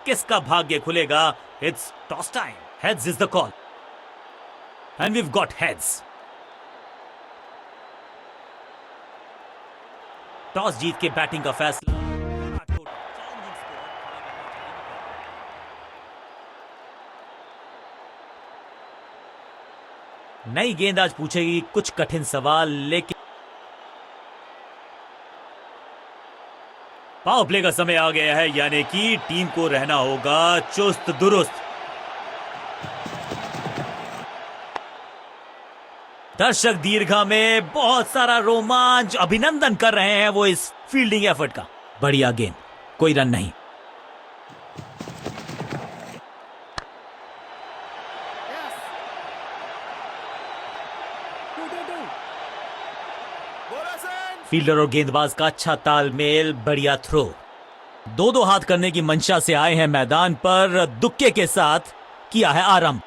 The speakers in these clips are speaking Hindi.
किसका भाग्य खुलेगा? It's toss time. Heads is the call and we've got heads. Toss जीत के बैटिंग का फैसला. नई गेंद आज पूछेगी कुछ कठिन सवाल, लेकिन पावर प्ले का समय आ गया है, यानी कि टीम को रहना होगा चुस्त दुरुस्त. दर्शक दीर्घा में बहुत सारा रोमांच. अभिनंदन कर रहे हैं वो इस फील्डिंग एफर्ट का. बढ़िया गेंद, कोई रन नहीं. फील्डर और गेंदबाज का अच्छा तालमेल. बढ़िया थ्रो. दो हाथ करने की मंशा से आए हैं मैदान पर. दुक्के के साथ किया है आरंभ.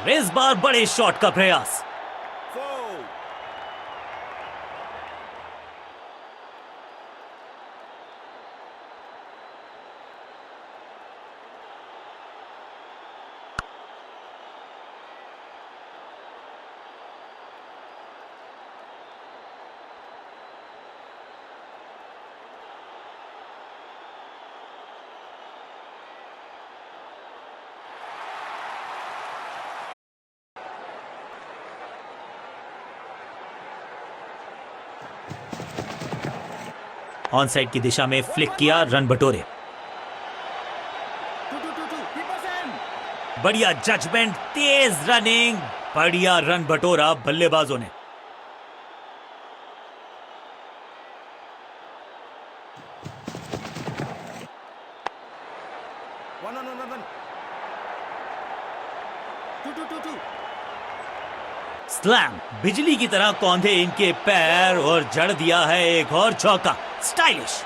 इस बार बड़े शॉट का प्रयास. ऑन साइड की दिशा में फ्लिक किया. रन बटोरे. बढ़िया जजमेंट, तेज रनिंग. बढ़िया रन बटोरा बल्लेबाजों ने. स्लैम. बिजली की तरह कौंधे इनके पैर और जड़ दिया है एक और चौका. स्टाइलिश.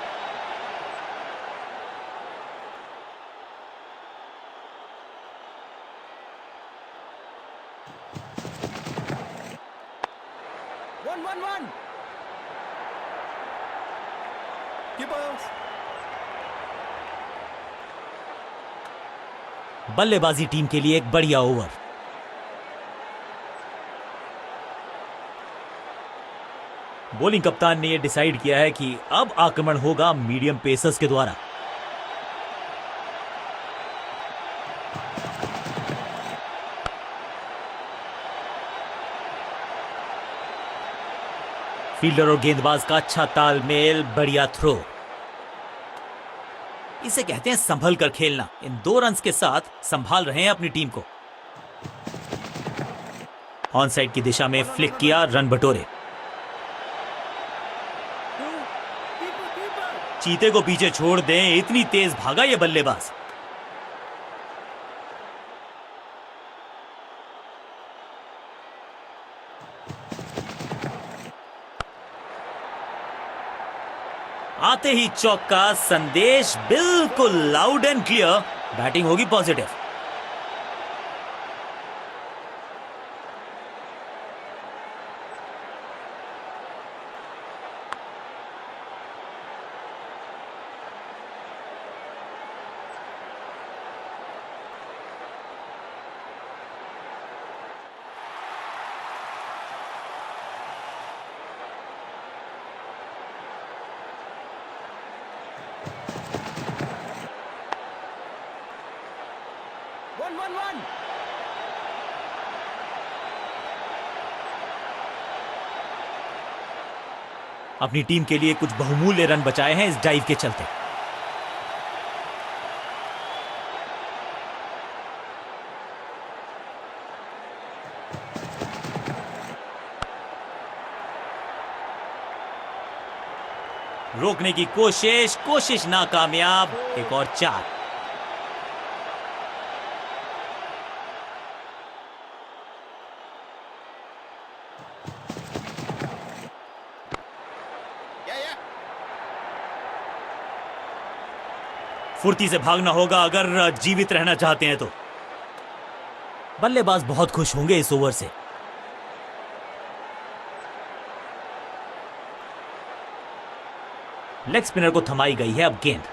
बल्लेबाजी टीम के लिए एक बढ़िया ओवर. बॉलिंग कप्तान ने यह डिसाइड किया है कि अब आक्रमण होगा मीडियम पेसर्स के द्वारा. फील्डर और गेंदबाज का अच्छा तालमेल. बढ़िया थ्रो. इसे कहते हैं संभल कर खेलना. इन 2 रन्स के साथ संभाल रहे हैं अपनी टीम को. ऑन साइड की दिशा में फ्लिक किया. रन बटोरे. चीते को पीछे छोड़ दें, इतनी तेज भागा ये बल्लेबाज. आते ही चौका. संदेश बिल्कुल लाउड एंड क्लियर. बैटिंग होगी पॉजिटिव. अपनी टीम के लिए कुछ बहुमूल्य रन बचाए हैं इस डाइव के चलते. रोकने की कोशिश नाकामयाब. एक और 4. फुर्ती से भागना होगा अगर जीवित रहना चाहते हैं तो. बल्लेबाज बहुत खुश होंगे इस ओवर से. लेग स्पिनर को थमाई गई है अब गेंद।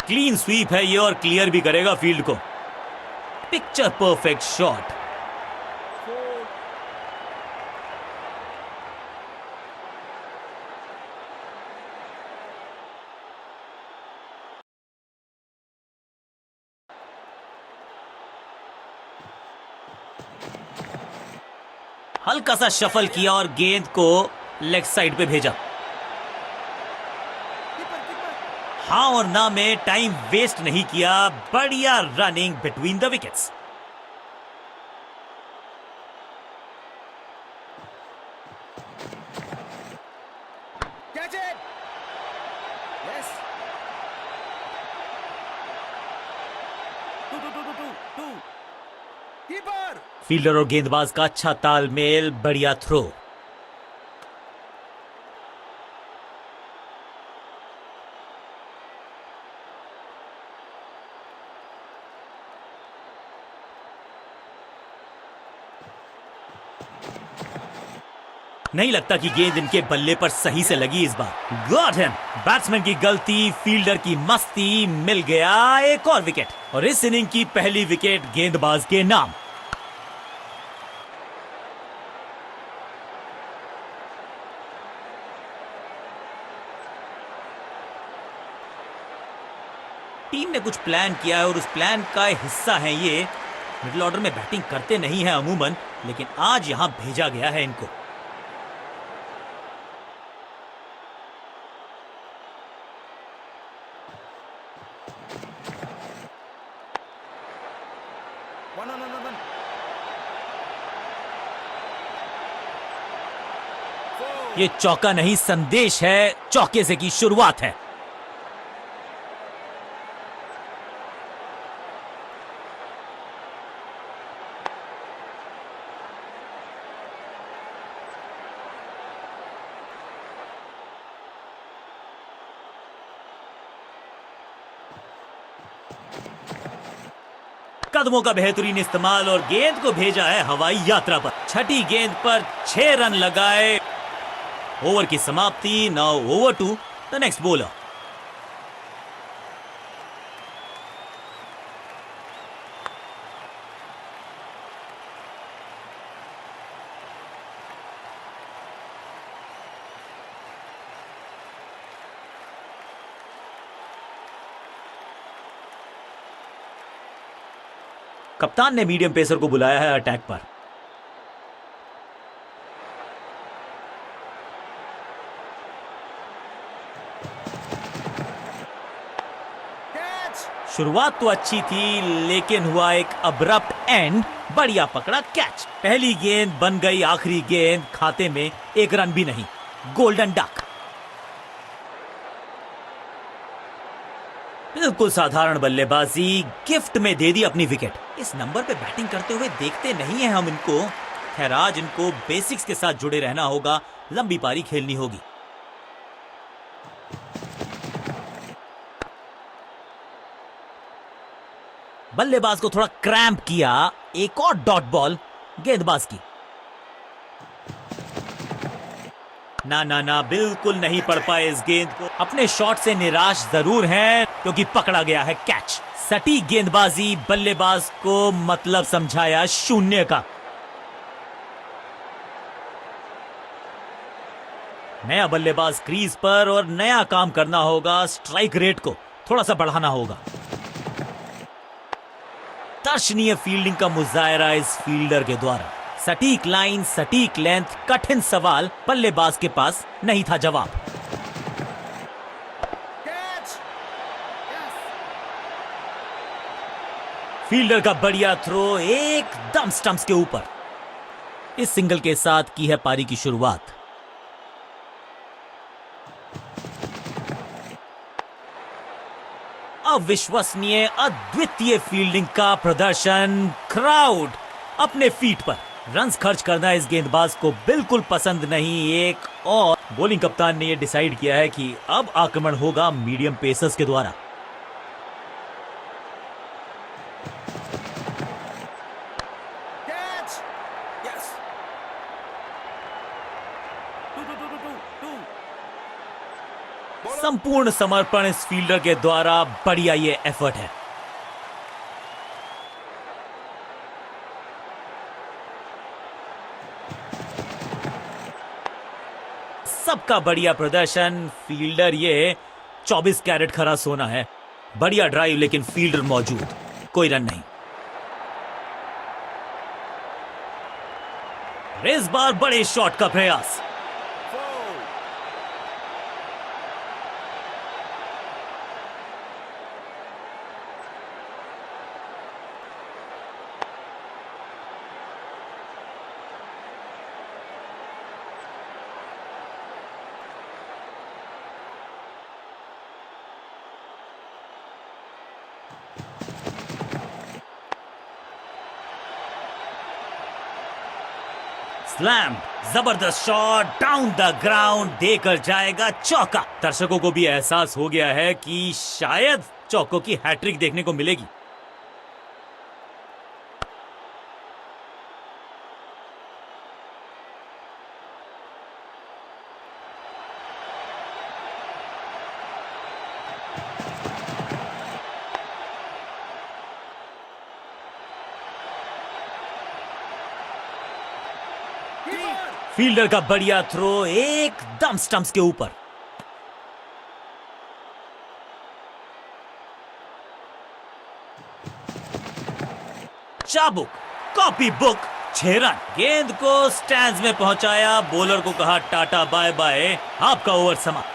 क्लीन स्वीप है ये और क्लियर भी करेगा फील्ड को। Picture perfect shot. हल्का सा शफल किया और गेंद को लेग साइड पे भेजा। हाँ और ना में टाइम वेस्ट नहीं किया। बढ़िया running between the wickets. Catch it! Yes. Two. Keeper! Fielder और गेंदबाज का अच्छा तालमेल, बढ़िया थ्रो। नहीं लगता कि गेंद इनके बल्ले पर सही से लगी इस बार। Got him. बैट्समैन की गलती, फील्डर की मस्ती, मिल गया एक और विकेट और इस इनिंग की पहली विकेट गेंदबाज के नाम। टीम ने कुछ प्लान किया है और उस प्लान का हिस्सा है ये। मिडिल ऑर्डर में बैटिंग करते नहीं है अमूमन, लेकिन आज यहां भेजा गया है इनको। One. ये चौका नहीं संदेश है, चौके से की शुरुआत है। कदमों का बेहतरीन इस्तेमाल और गेंद को भेजा है हवाई यात्रा पर। छठी गेंद पर 6 रन लगाए। ओवर की समाप्ति। Now over to the next bowler. कप्तान ने मीडियम पेसर को बुलाया है अटैक पर। Catch! शुरुआत तो अच्छी थी लेकिन हुआ एक अब्रप्ट एंड। बढ़िया पकड़ा कैच। पहली गेंद बन गई आखिरी गेंद। खाते में 1 रन भी नहीं। Golden duck. बिल्कुल साधारण बल्लेबाजी, गिफ्ट में दे दी अपनी विकेट। इस नंबर पे बैटिंग करते हुए देखते नहीं है हम इनको। खैर आज इनको बेसिक्स के साथ जुड़े रहना होगा, लंबी पारी खेलनी होगी। बल्लेबाज को थोड़ा क्रैम्प किया। एक और डॉट बॉल गेंदबाज की। ना बिल्कुल नहीं पढ़ पाए इस गेंद को। अपने शॉट से निराश जरूर हैं क्योंकि पकड़ा गया है कैच। सटीक गेंदबाजी, बल्लेबाज को मतलब समझाया शून्य का। नया बल्लेबाज क्रीज पर और नया काम करना होगा। स्ट्राइक रेट को थोड़ा सा बढ़ाना होगा। दर्शनीय फील्डिंग का मुजाहरा इस फील्डर के द्वारा। सटीक लाइन, सटीक लेंथ, कठिन सवाल, बल्लेबाज के पास नहीं था जवाब। Catch! Yes! फील्डर का बढ़िया थ्रो एकदम स्टंप्स के ऊपर। इस सिंगल के साथ की है पारी की शुरुआत। अविश्वसनीय, अद्वितीय फील्डिंग का प्रदर्शन। क्राउड अपने फीट पर। रन्स खर्च करना इस गेंदबाज को बिल्कुल पसंद नहीं। एक और बॉलिंग कप्तान ने यह डिसाइड किया है कि अब आक्रमण होगा मीडियम पेसर्स के द्वारा। संपूर्ण समर्पण इस फील्डर के द्वारा बढ़िया ये एफर्ट है। सबका बढ़िया प्रदर्शन। फील्डर ये 24 कैरेट खरा सोना है। बढ़िया ड्राइव लेकिन फील्डर मौजूद, कोई रन नहीं। इस बार बड़े शॉट का प्रयास। Four. स्लैम, जबरदस्त शॉट डाउन द ग्राउंड, देकर जाएगा चौका। दर्शकों को भी एहसास हो गया है कि शायद चौकों की हैट्रिक देखने को मिलेगी। Keeper. फील्डर का बढ़िया थ्रो एकदम स्टंप्स के ऊपर। चाबुक, कॉपी बुक, 6 रन। गेंद को स्टैंड्स में पहुंचाया, बॉलर को कहा टाटा बाय बाय, आपका ओवर समाप्त।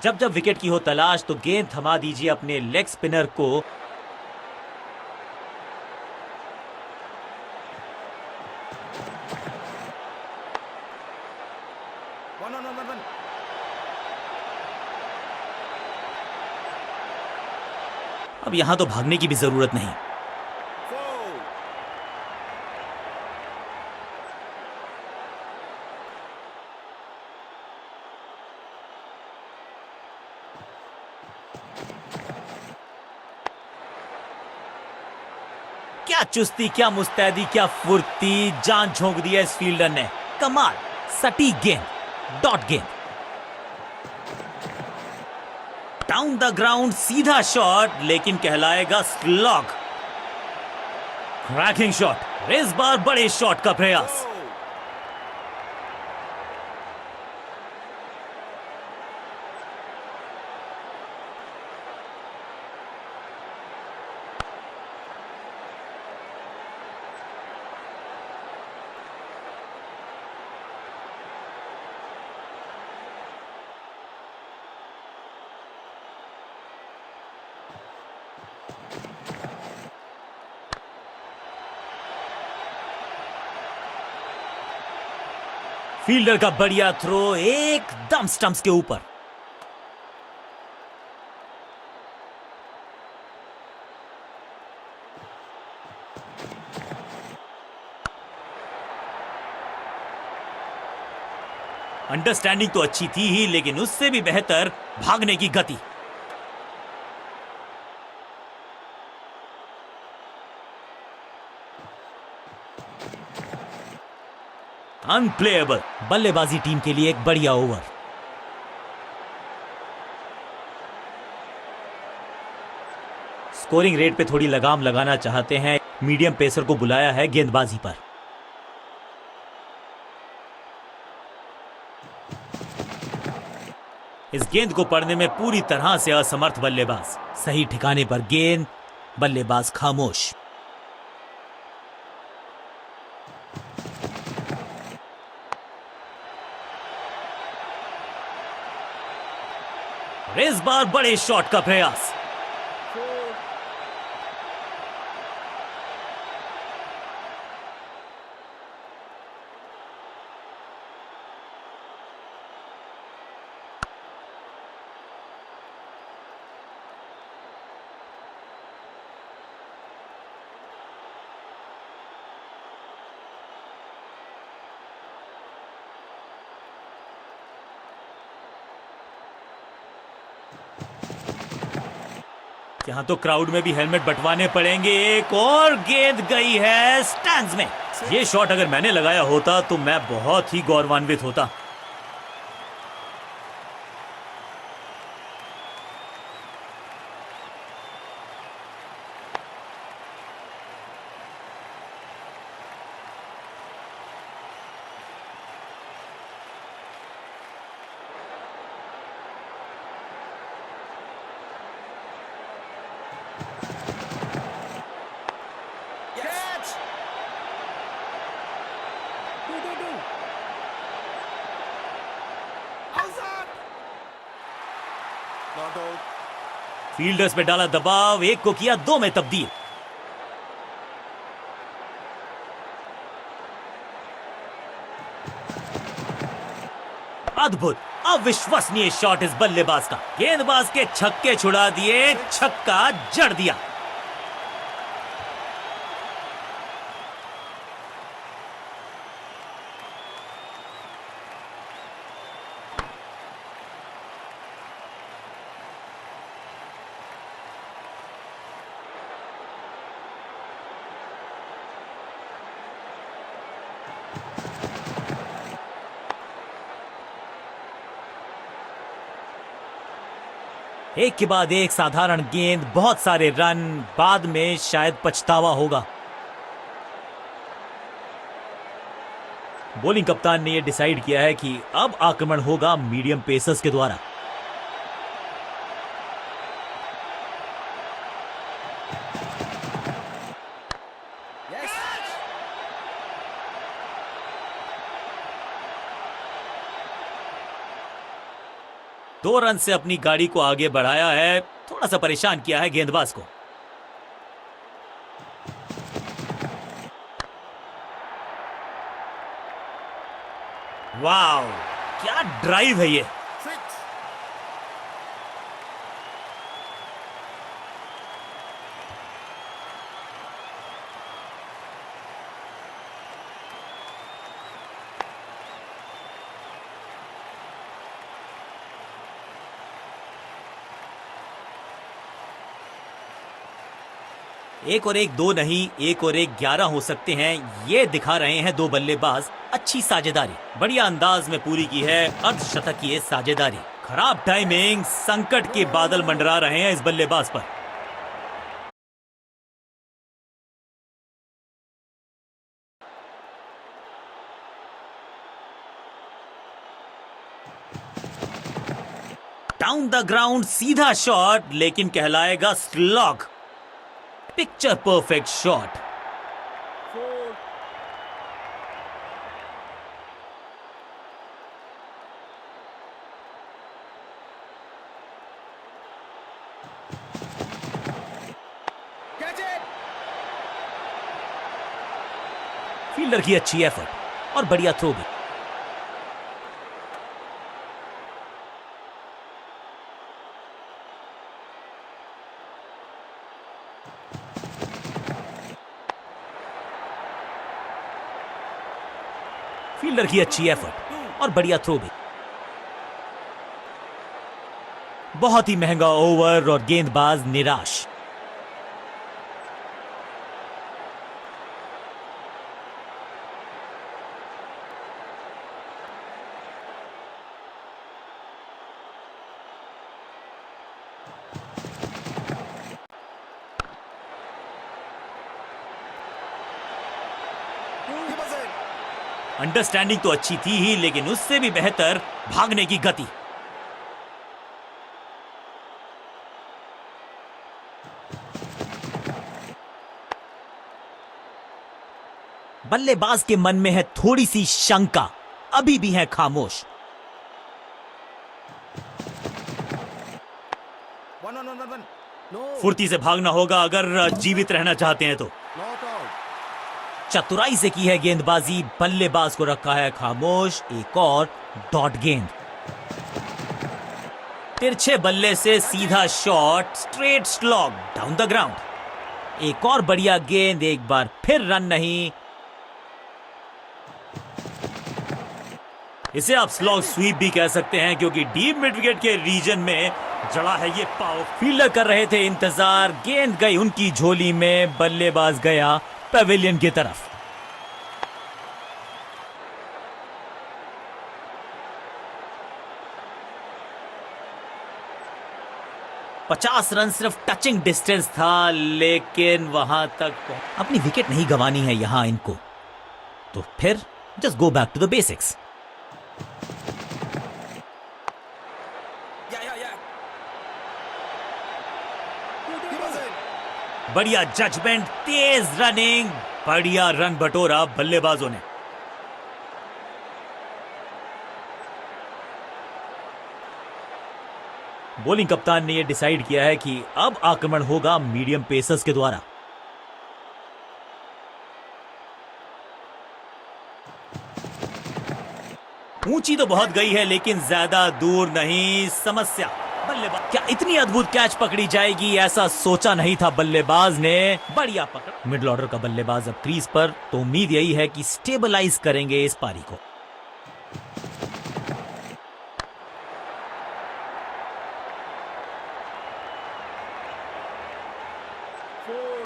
जब जब विकेट की हो तलाश तो गेंद थमा दीजिए अपने लेग स्पिनर को। One. अब यहां तो भागने की भी जरूरत नहीं। Four. क्या चुस्ती, क्या मुस्तैदी, क्या फुर्ती, जान झोंक दिया इस फील्डर ने। कमाल, सटीक गेंद, डॉट गेंद, डाउन द ग्राउंड, सीधा शॉट लेकिन कहलाएगा स्लॉग। क्रैकिंग शॉट, इस बार बड़े शॉट का प्रयास। Four. फील्डर का बढ़िया थ्रो एकदम स्टंप्स के ऊपर। अंडरस्टैंडिंग तो अच्छी थी ही, लेकिन उससे भी बेहतर भागने की गति। अनप्लेएबल। बल्लेबाजी टीम के लिए एक बढ़िया ओवर। स्कोरिंग रेट पे थोड़ी लगाम लगाना चाहते हैं, मीडियम पेसर को बुलाया है गेंदबाजी पर। इस गेंद को पढ़ने में पूरी तरह से असमर्थ बल्लेबाज। सही ठिकाने पर गेंद, बल्लेबाज खामोश। इस बार बड़े शॉट का प्रयास। Four. यहाँ तो क्राउड में भी हेलमेट बंटवाने पड़ेंगे। एक और गेंद गई है स्टैंड्स में। ये शॉट अगर मैंने लगाया होता तो मैं बहुत ही गौरवान्वित होता। Catch! Do. Outside! Not out. Fielders पे डाला दबाव, एक को किया दो में तब्दील। अद्भुत, अविश्वसनीय शॉट इस बल्लेबाज का। गेंदबाज के छक्के छुड़ा दिए, छक्का जड़ दिया। एक के बाद एक साधारण गेंद, बहुत सारे रन, बाद में शायद पछतावा होगा। बॉलिंग कप्तान ने यह डिसाइड किया है कि अब आक्रमण होगा मीडियम पेसर्स के द्वारा। Yes! 2 रन से अपनी गाड़ी को आगे बढ़ाया है, थोड़ा सा परेशान किया है गेंदबाज को। वाह, क्या ड्राइव है ये। 6. एक और एक 2 नहीं, एक और एक 11 हो सकते हैं, ये दिखा रहे हैं 2 बल्लेबाज। अच्छी साझेदारी, बढ़िया अंदाज में पूरी की है अर्धशतक की ये साझेदारी। खराब टाइमिंग, संकट के बादल मंडरा रहे हैं इस बल्लेबाज पर। डाउन द ग्राउंड सीधा शॉट, लेकिन कहलाएगा slog. Picture perfect shot. 4. Catch it! Fielder की अच्छी एफर्ट और बढ़िया थ्रो भी। फील्डर की अच्छी एफर्ट और बढ़िया थ्रो भी। बहुत ही महंगा ओवर और गेंदबाज निराश। अंडरस्टैंडिंग तो अच्छी थी ही, लेकिन उससे भी बेहतर भागने की गति। बल्लेबाज के मन में है थोड़ी सी शंका, अभी भी है खामोश। 1. No. फुर्ती से भागना होगा अगर जीवित रहना चाहते हैं तो। Not out. चतुराई से की है गेंदबाजी, बल्लेबाज को रखा है खामोश। एक और डॉट गेंद, तिरछे बल्ले से सीधा shot, straight slog down the ground. एक और बढ़िया गेंद, एक बार फिर रन नहीं। इसे आप स्लॉग स्वीप भी कह सकते हैं क्योंकि डीप मिड विकेट के रीजन में जड़ा है ये पाव। फील्डर कर रहे थे इंतजार, गेंद गई उनकी झोली में, बल्लेबाज गया पवेलियन की तरफ। पचास रन सिर्फ टचिंग डिस्टेंस था, लेकिन वहां तक अपनी विकेट नहीं गंवानी है यहां इनको, तो फिर just go back to the basics. Yeah. He was in. बढ़िया जजमेंट, तेज रनिंग, बढ़िया रन बटोरा बल्लेबाजों ने। बॉलिंग कप्तान ने यह डिसाइड किया है कि अब आक्रमण होगा मीडियम पेसर्स के द्वारा। ऊंची तो बहुत गई है लेकिन ज्यादा दूर नहीं। समस्या बल्लेबाज, क्या इतनी अद्भुत कैच पकड़ी जाएगी ऐसा सोचा नहीं था बल्लेबाज ने। बढ़िया पकड़। मिडिल ऑर्डर का बल्लेबाज अब क्रीज पर, तो उम्मीद यही है कि स्टेबलाइज करेंगे इस पारी को।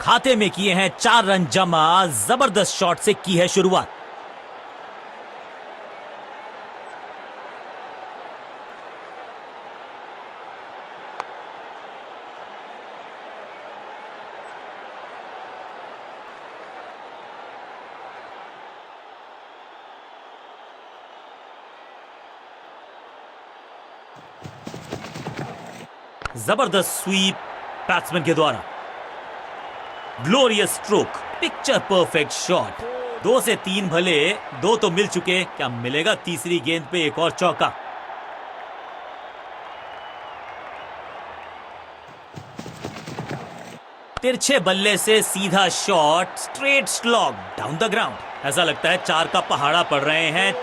खाते में किए हैं 4 रन जमा, जबरदस्त शॉट से की है शुरुआत। जबरदस्त स्वीप बैट्समैन के द्वारा, glorious stroke, picture perfect shot. 2 से 3 भले, 2 तो मिल चुके, क्या मिलेगा तीसरी गेंद पे एक और चौका। तिरछे बल्ले से सीधा shot, straight slog down the ground. ऐसा लगता है 4 का पहाड़ा पड़ रहे हैं।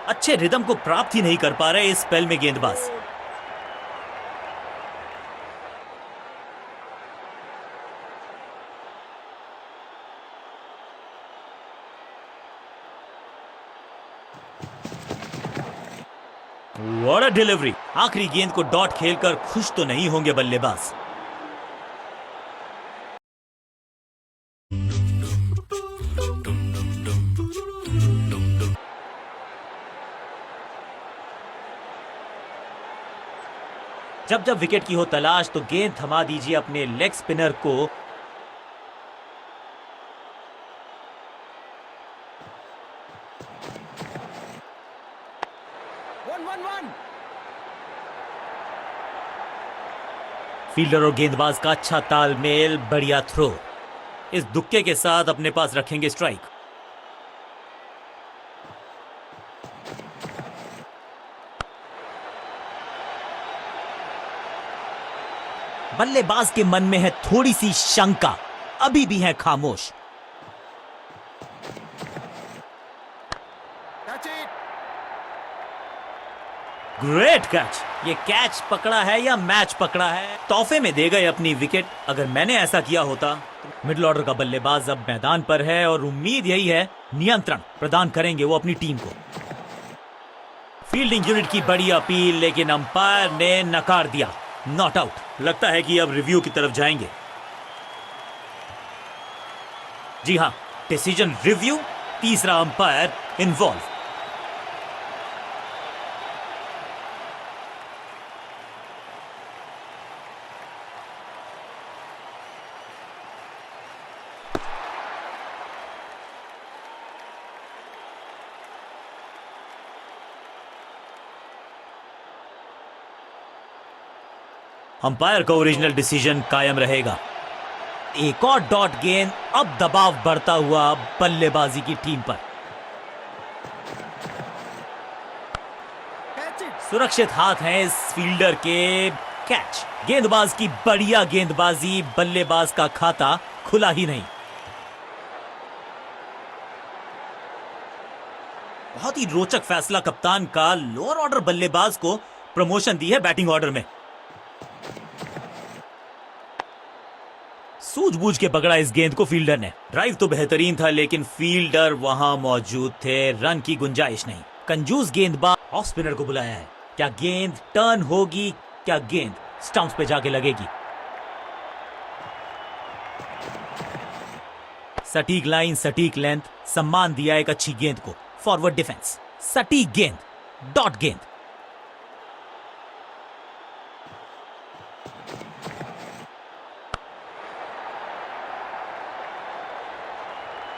अच्छे रिदम को प्राप्त ही नहीं कर पा रहे इस स्पेल में गेंदबाज। What a delivery. आखिरी गेंद को डॉट खेलकर खुश तो नहीं होंगे बल्लेबाज। जब जब विकेट की हो तलाश तो गेंद थमा दीजिए अपने लेग स्पिनर को। 1-1-1. फील्डर और गेंदबाज का अच्छा तालमेल, बढ़िया थ्रो। इस दुक्के के साथ अपने पास रखेंगे स्ट्राइक। बल्लेबाज के मन में है थोड़ी सी शंका, अभी भी है खामोश। Catch it. Great catch. ये कैच पकड़ा है या मैच पकड़ा है? तोहफे में दे गए अपनी विकेट। अगर मैंने ऐसा किया होता तो मिडिल ऑर्डर का बल्लेबाज अब मैदान पर है और उम्मीद यही है नियंत्रण प्रदान करेंगे वो अपनी टीम को। फील्डिंग यूनिट की बड़ी अपील, लेकिन अंपायर ने नकार दिया। Not out. लगता है कि अब रिव्यू की तरफ जाएंगे। जी हां, डिसीजन रिव्यू, तीसरा अंपायर इन्वॉल्व। अंपायर का ओरिजिनल डिसीजन कायम रहेगा। एक और डॉट गेंद, अब दबाव बढ़ता हुआ बल्लेबाजी की टीम पर। Catch it. सुरक्षित हाथ हैं इस फील्डर के। कैच। गेंदबाज की बढ़िया गेंदबाजी, बल्लेबाज का खाता खुला ही नहीं। बहुत ही रोचक फैसला कप्तान का। लोअर ऑर्डर बल्लेबाज को प्रमोशन दी है बैटिंग ऑर्डर में। सूझबूझ के पकड़ा इस गेंद को फील्डर ने। ड्राइव तो बेहतरीन था, लेकिन फील्डर वहां मौजूद थे, रन की गुंजाइश नहीं। कंजूस गेंदबाज ऑफ स्पिनर को बुलाया है। क्या गेंद टर्न होगी? क्या गेंद स्टंप्स पे जाके लगेगी? सटीक लाइन, सटीक लेंथ, सम्मान दिया एक अच्छी गेंद को। फॉरवर्ड डिफेंस, सटीक गेंद, डॉट गेंद।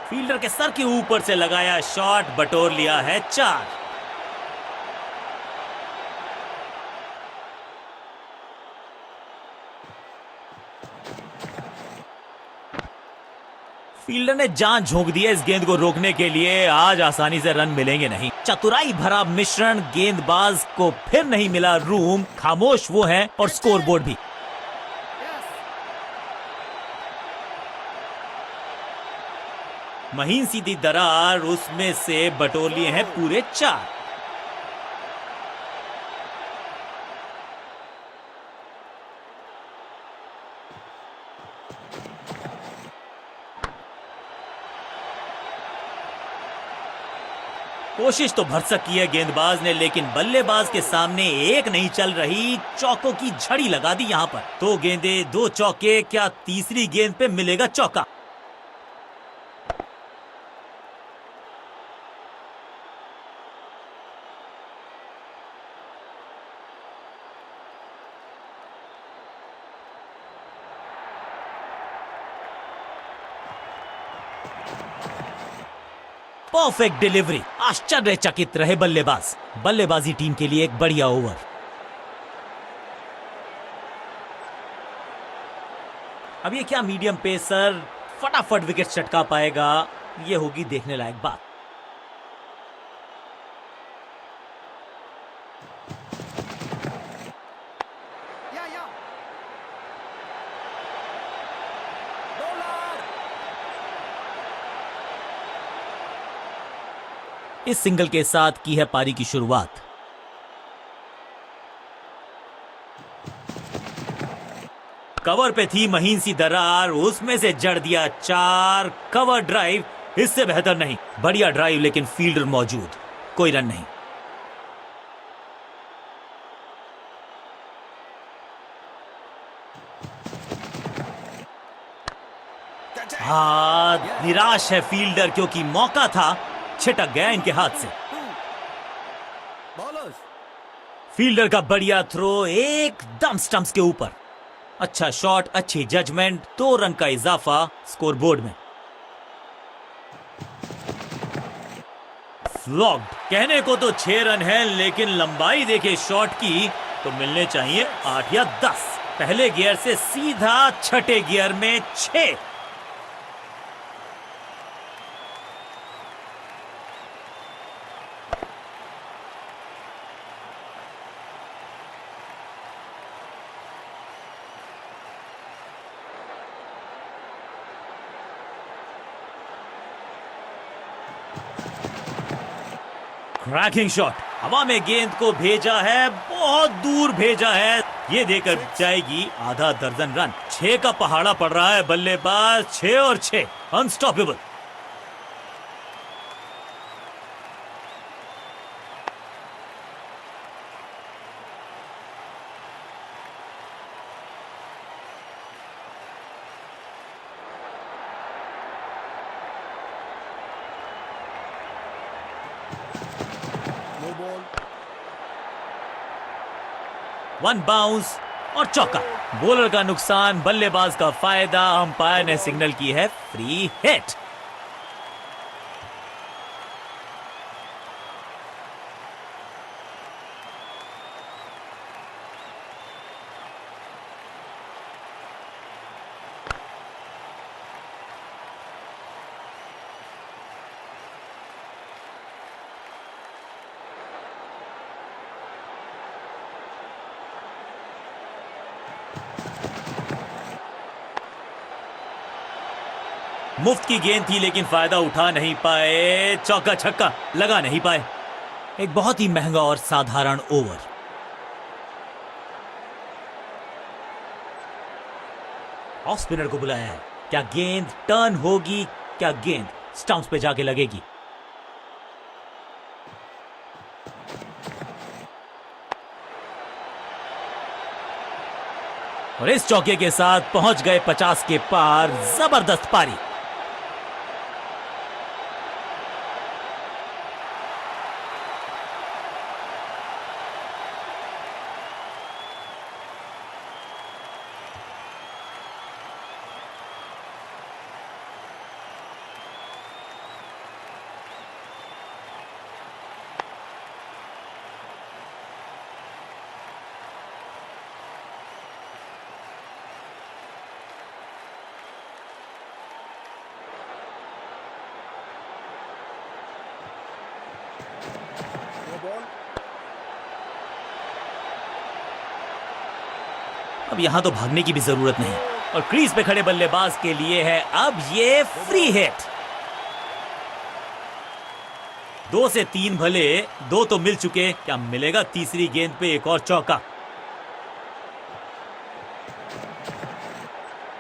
फील्डर के सर के ऊपर से लगाया शॉट, बटोर लिया है 4। फील्डर ने जान झोंक दी है इस गेंद को रोकने के लिए। आज आसानी से रन मिलेंगे नहीं। चतुराई भरा मिश्रण, गेंदबाज को फिर नहीं मिला रूम। खामोश वो है और स्कोरबोर्ड भी। Yes. महीन सीधी दरार, उसमें से बटोर लिए हैं पूरे 4। कोशिश तो भरसक की है गेंदबाज ने, लेकिन बल्लेबाज के सामने एक नहीं चल रही। चौकों की झड़ी लगा दी यहां पर। 2 गेंदे 2 चौके, क्या तीसरी गेंद पे मिलेगा चौका? Perfect delivery. आश्चर्यचकित रहे बल्लेबाज। बल्लेबाजी टीम के लिए एक बढ़िया ओवर। अब ये क्या मीडियम पेसर फटाफट विकेट चटका पाएगा? ये होगी देखने लायक बात। Yeah. Bowler. इस सिंगल के साथ की है पारी की शुरुआत। कवर पे थी महीन सी दरार, उसमें से जड़ दिया 4। कवर ड्राइव इससे बेहतर नहीं। बढ़िया ड्राइव लेकिन फील्डर मौजूद, कोई रन नहीं। हाँ, निराश है फील्डर क्योंकि मौका था, छिटक गया इनके हाथ से। Bowlers. फील्डर का बढ़िया थ्रो एकदम स्टंप्स के ऊपर। अच्छा शॉट, अच्छी जजमेंट, 2 रन का इजाफा स्कोरबोर्ड में। फ्लॉग्ड। कहने को तो 6 रन है, लेकिन लंबाई देखे शॉट की तो मिलने चाहिए 8 या 10। पहले गियर से सीधा छठे गियर में 6। क्रैकिंग शॉट, हवा में गेंद को भेजा है, बहुत दूर भेजा है। ये देकर जाएगी आधा दर्जन रन। 6 का पहाड़ा पड़ रहा है बल्लेबाज। 6 और 6, अनस्टॉपेबल। No ball. 1 बाउंस और चौका। बॉलर का नुकसान, बल्लेबाज का फायदा। अंपायर ने सिग्नल की है फ्री हिट। मुफ्त की गेंद थी लेकिन फायदा उठा नहीं पाए। चौका छक्का लगा नहीं पाए। एक बहुत ही महंगा और साधारण ओवर। ऑफ स्पिनर को बुलाया है। क्या गेंद टर्न होगी? क्या गेंद स्टंप्स पे जाके लगेगी? और इस चौके के साथ पहुंच गए 50 के पार। जबरदस्त पारी। No ball. अब यहां तो भागने की भी जरूरत नहीं और क्रीज पे खड़े बल्लेबाज के लिए है अब ये फ्री हिट। 2 से 3 भले, 2 तो मिल चुके। क्या मिलेगा तीसरी गेंद पे एक और चौका?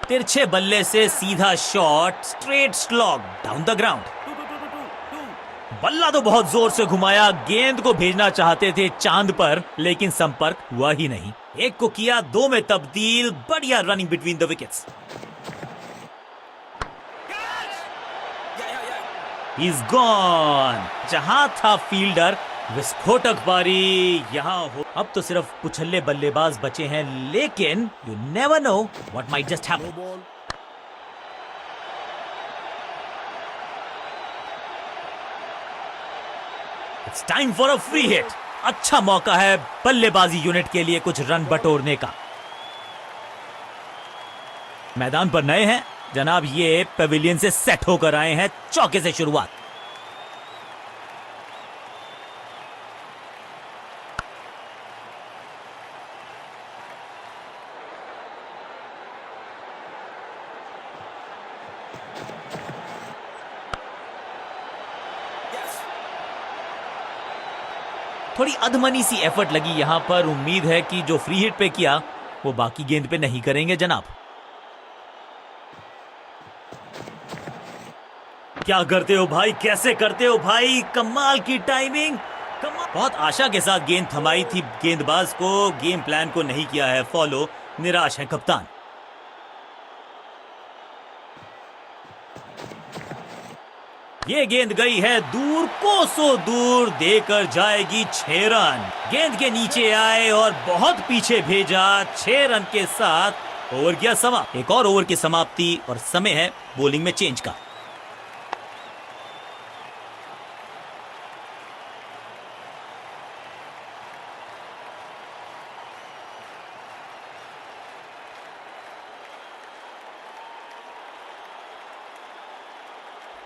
तिरछे बल्ले से सीधा shot, straight slog down the ground. बल्ला तो बहुत जोर से घुमाया। गेंद को भेजना चाहते थे चांद पर, लेकिन संपर्क हुआ ही नहीं। एक को किया 2 में तब्दील। बढ़िया running between the wickets. He is gone. जहां था फील्डर, विस्फोटक पारी यहां हो। अब तो सिर्फ पुछल्ले बल्लेबाज बचे हैं, लेकिन you never know what might just No happen. ball. It's time for a free hit. अच्छा मौका है बल्लेबाजी यूनिट के लिए कुछ रन बटोरने का। मैदान पर नए हैं जनाब, ये पेविलियन से सेट होकर आए हैं। चौके से शुरुआत। थोड़ी अधमनी सी एफर्ट लगी यहाँ पर। उम्मीद है कि जो फ्री हिट पे किया वो बाकी गेंद पे नहीं करेंगे जनाब। क्या करते हो भाई, कैसे करते हो भाई, कमाल की टाइमिंग, कमाल। बहुत आशा के साथ गेंद थमाई थी गेंदबाज को, गेम प्लान को नहीं किया है फॉलो, निराश है कप्तान। ये गेंद गई है दूर, कोसों दूर, देकर जाएगी 6 रन। गेंद के नीचे आए और बहुत पीछे भेजा, 6 रन के साथ ओवर गया समाप्त। एक और ओवर की समाप्ति और समय है बॉलिंग में चेंज का।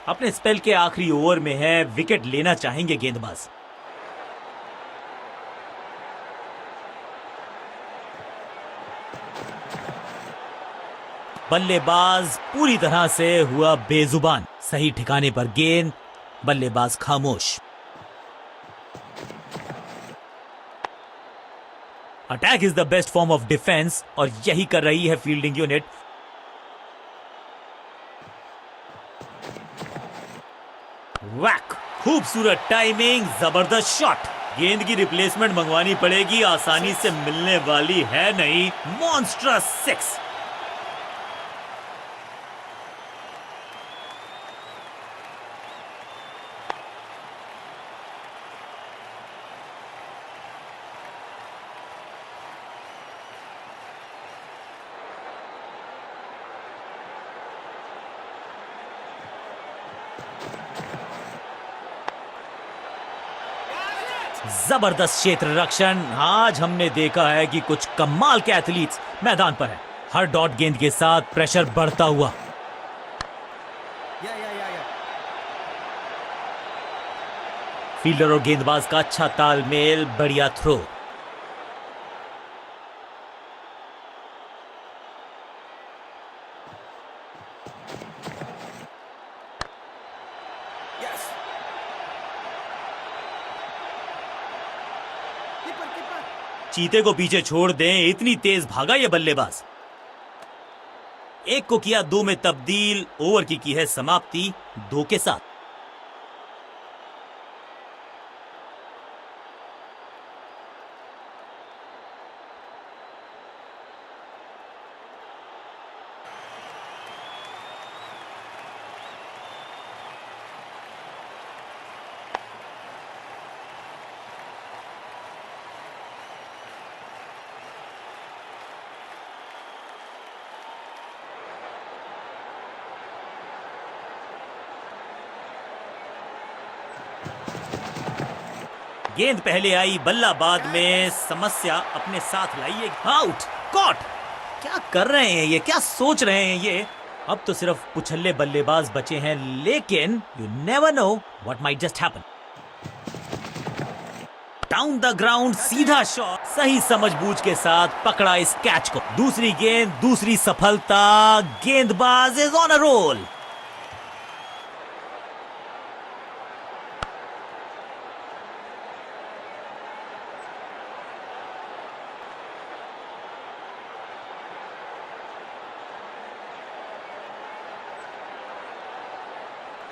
अपने स्पेल के आखिरी ओवर में है, विकेट लेना चाहेंगे गेंदबाज। बल्लेबाज पूरी तरह से हुआ बेजुबान। सही ठिकाने पर गेंद, बल्लेबाज खामोश। Attack is the best form of defence और यही कर रही है फील्डिंग यूनिट। वैक, खूबसूरत टाइमिंग, जबरदस्त शॉट। गेंद की रिप्लेसमेंट मंगवानी पड़ेगी, आसानी से मिलने वाली है नहीं। मॉन्स्ट्रस 6। जबरदस्त क्षेत्र रक्षण। आज हमने देखा है कि कुछ कमाल के एथलीट्स मैदान पर हैं। हर डॉट गेंद के साथ प्रेशर बढ़ता हुआ। फील्डर और गेंदबाज का अच्छा तालमेल, बढ़िया थ्रो। चीते को पीछे छोड़ दें, इतनी तेज भागा ये बल्लेबाज। एक को किया 2 में तब्दील, ओवर की है समाप्ति 2 के साथ। गेंद पहले आई, बल्ला बाद में, समस्या अपने साथ लाइए। Out, caught. क्या कर रहे हैं ये, क्या सोच रहे हैं ये। अब तो सिर्फ उछल्ले बल्लेबाज बचे हैं, लेकिन you never know what might just happen. Down the ground, सीधा शॉट, सही समझबूझ के साथ पकड़ा इस कैच को। दूसरी गेंद, दूसरी सफलता, गेंदबाज इज ऑन अ रोल।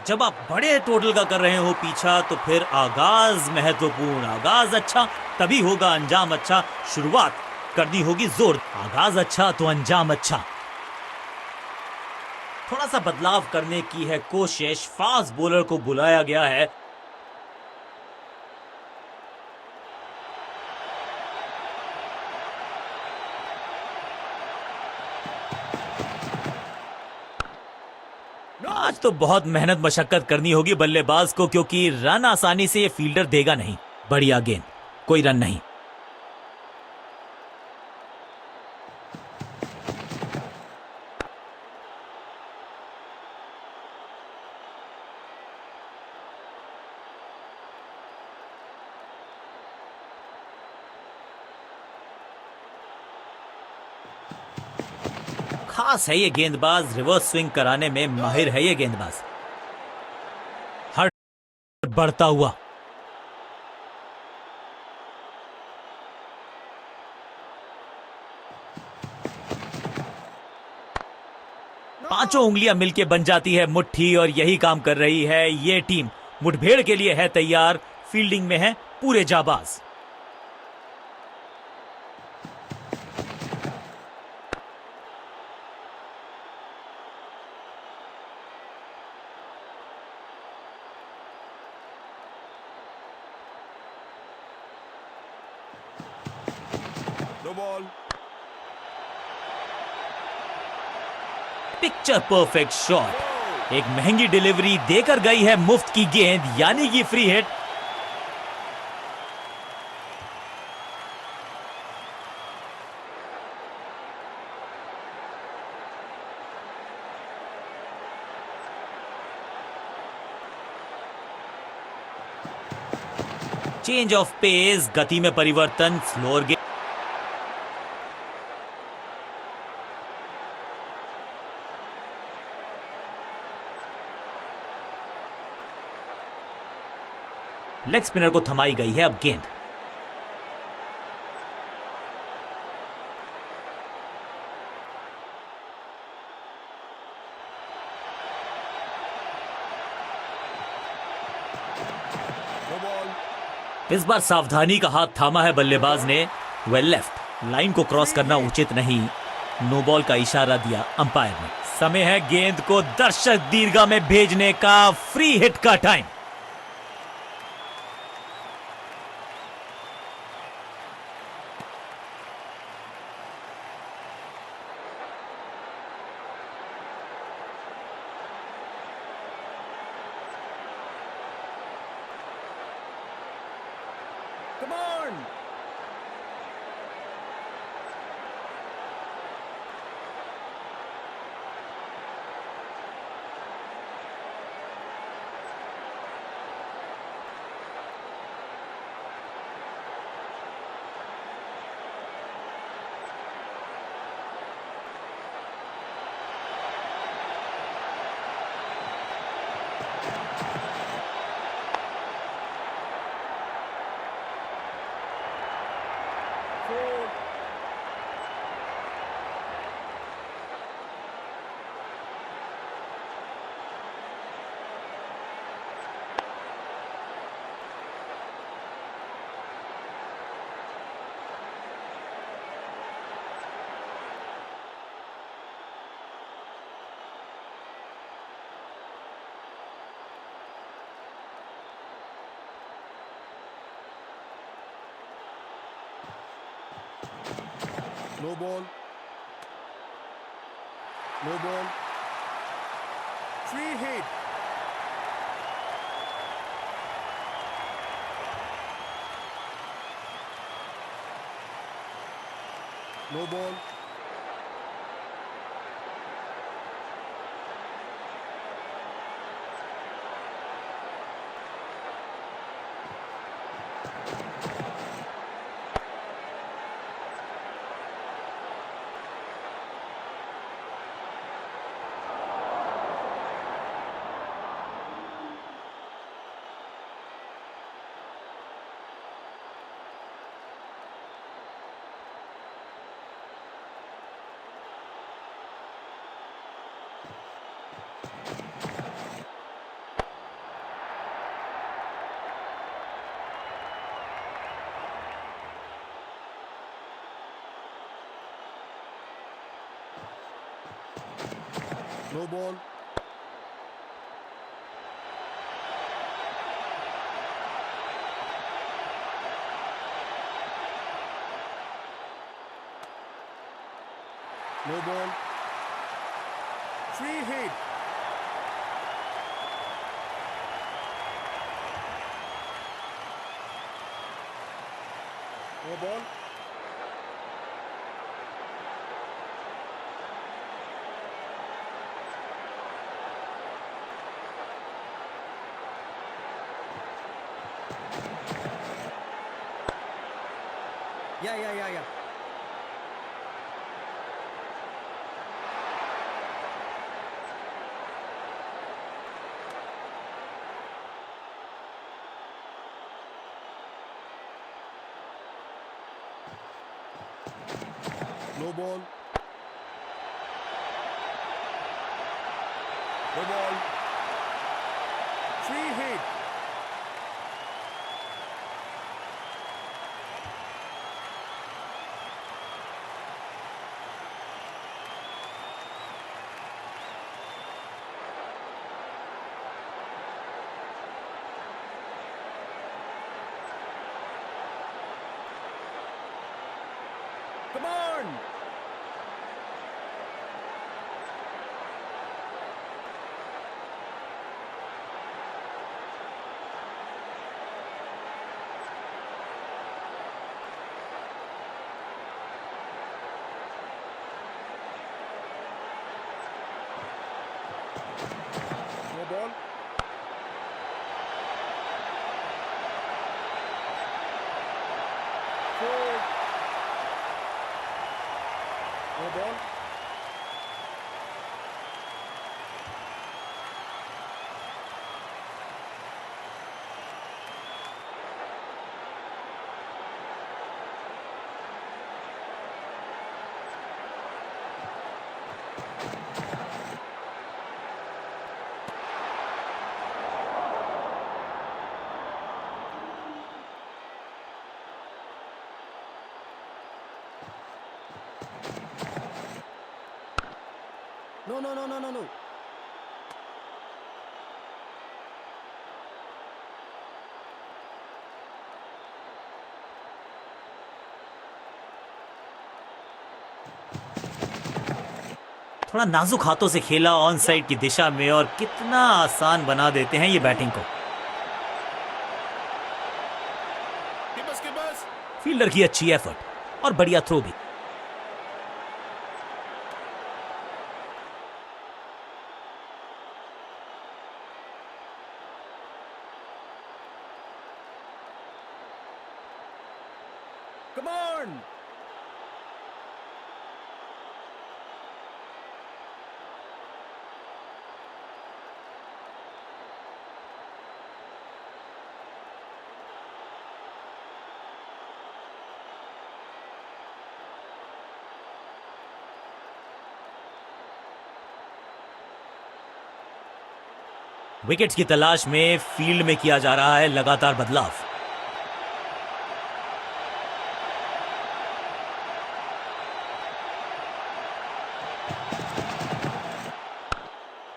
जब आप बड़े टोटल का कर रहे हो पीछा, तो फिर आगाज महत्वपूर्ण। आगाज अच्छा तभी होगा अंजाम अच्छा। शुरुआत करनी होगी जोर। आगाज अच्छा तो अंजाम अच्छा। थोड़ा सा बदलाव करने की है कोशिश। फास्ट बॉलर को बुलाया गया है। आज तो बहुत मेहनत मशक्कत करनी होगी बल्लेबाज को, क्योंकि रन आसानी से ये फील्डर देगा नहीं। बढ़िया गेंद, कोई रन नहीं। खास है ये गेंदबाज, रिवर्स स्विंग कराने में माहिर है ये गेंदबाज। हर बढ़ता हुआ पांचों उंगलियां मिलके बन जाती है मुट्ठी और यही काम कर रही है ये टीम। मुठभेड़ के लिए है तैयार, फील्डिंग में है पूरे जाबाज। No ball. Picture perfect shot. एक महंगी डिलीवरी देकर गई है मुफ्त की गेंद, यानी कि free hit. Change of pace, गति में परिवर्तन, स्लोअर गेम। लेग स्पिनर को थमाई गई है अब गेंद। No ball. इस बार सावधानी का हाथ थामा है बल्लेबाज ने। वेल लेफ्ट, लाइन को क्रॉस करना उचित नहीं। नो बॉल का इशारा दिया अंपायर ने। समय है गेंद को दर्शक दीर्घा में भेजने का, फ्री हिट का time. Come on. Four. No ball. No ball. Free hit. No ball. No ball. No ball. Free hit. No ball. Yeah. No ball. No ball. Free hit. Come on. No ball. Four. No ball. No. थोड़ा नाजुक हाथों से खेला ऑन साइड की दिशा में और कितना आसान बना देते हैं ये बैटिंग को। फील्डर की अच्छी एफर्ट और बढ़िया थ्रो भी। Come on. विकेट्स की तलाश में फील्ड में किया जा रहा है लगातार बदलाव।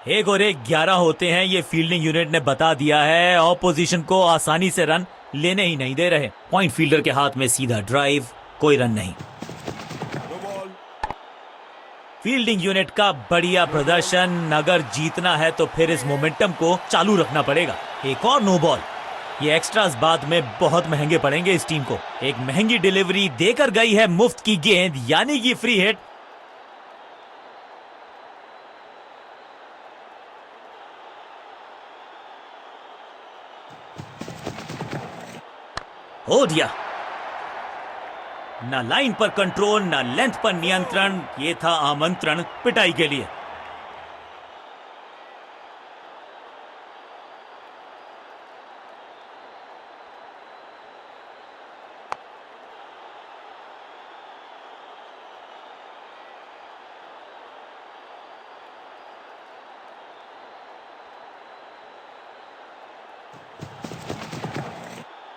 एक और एक 11 होते हैं, ये फील्डिंग यूनिट ने बता दिया है। ऑपोजिशन को आसानी से रन लेने ही नहीं दे रहे। पॉइंट फील्डर के हाथ में सीधा ड्राइव, कोई रन नहीं। No ball. फील्डिंग यूनिट का बढ़िया प्रदर्शन। अगर जीतना है तो फिर इस मोमेंटम को चालू रखना पड़ेगा। एक और नो बॉल। ये एक्स्ट्रास बाद में बहुत महंगे पड़ेंगे इस टीम को। एक महंगी डिलीवरी देकर गई है मुफ्त की गेंद, यानी कि फ्री हिट। हो दिया। ना लाइन पर कंट्रोल, ना लेंथ पर नियंत्रण। ये था आमंत्रण पिटाई के लिए।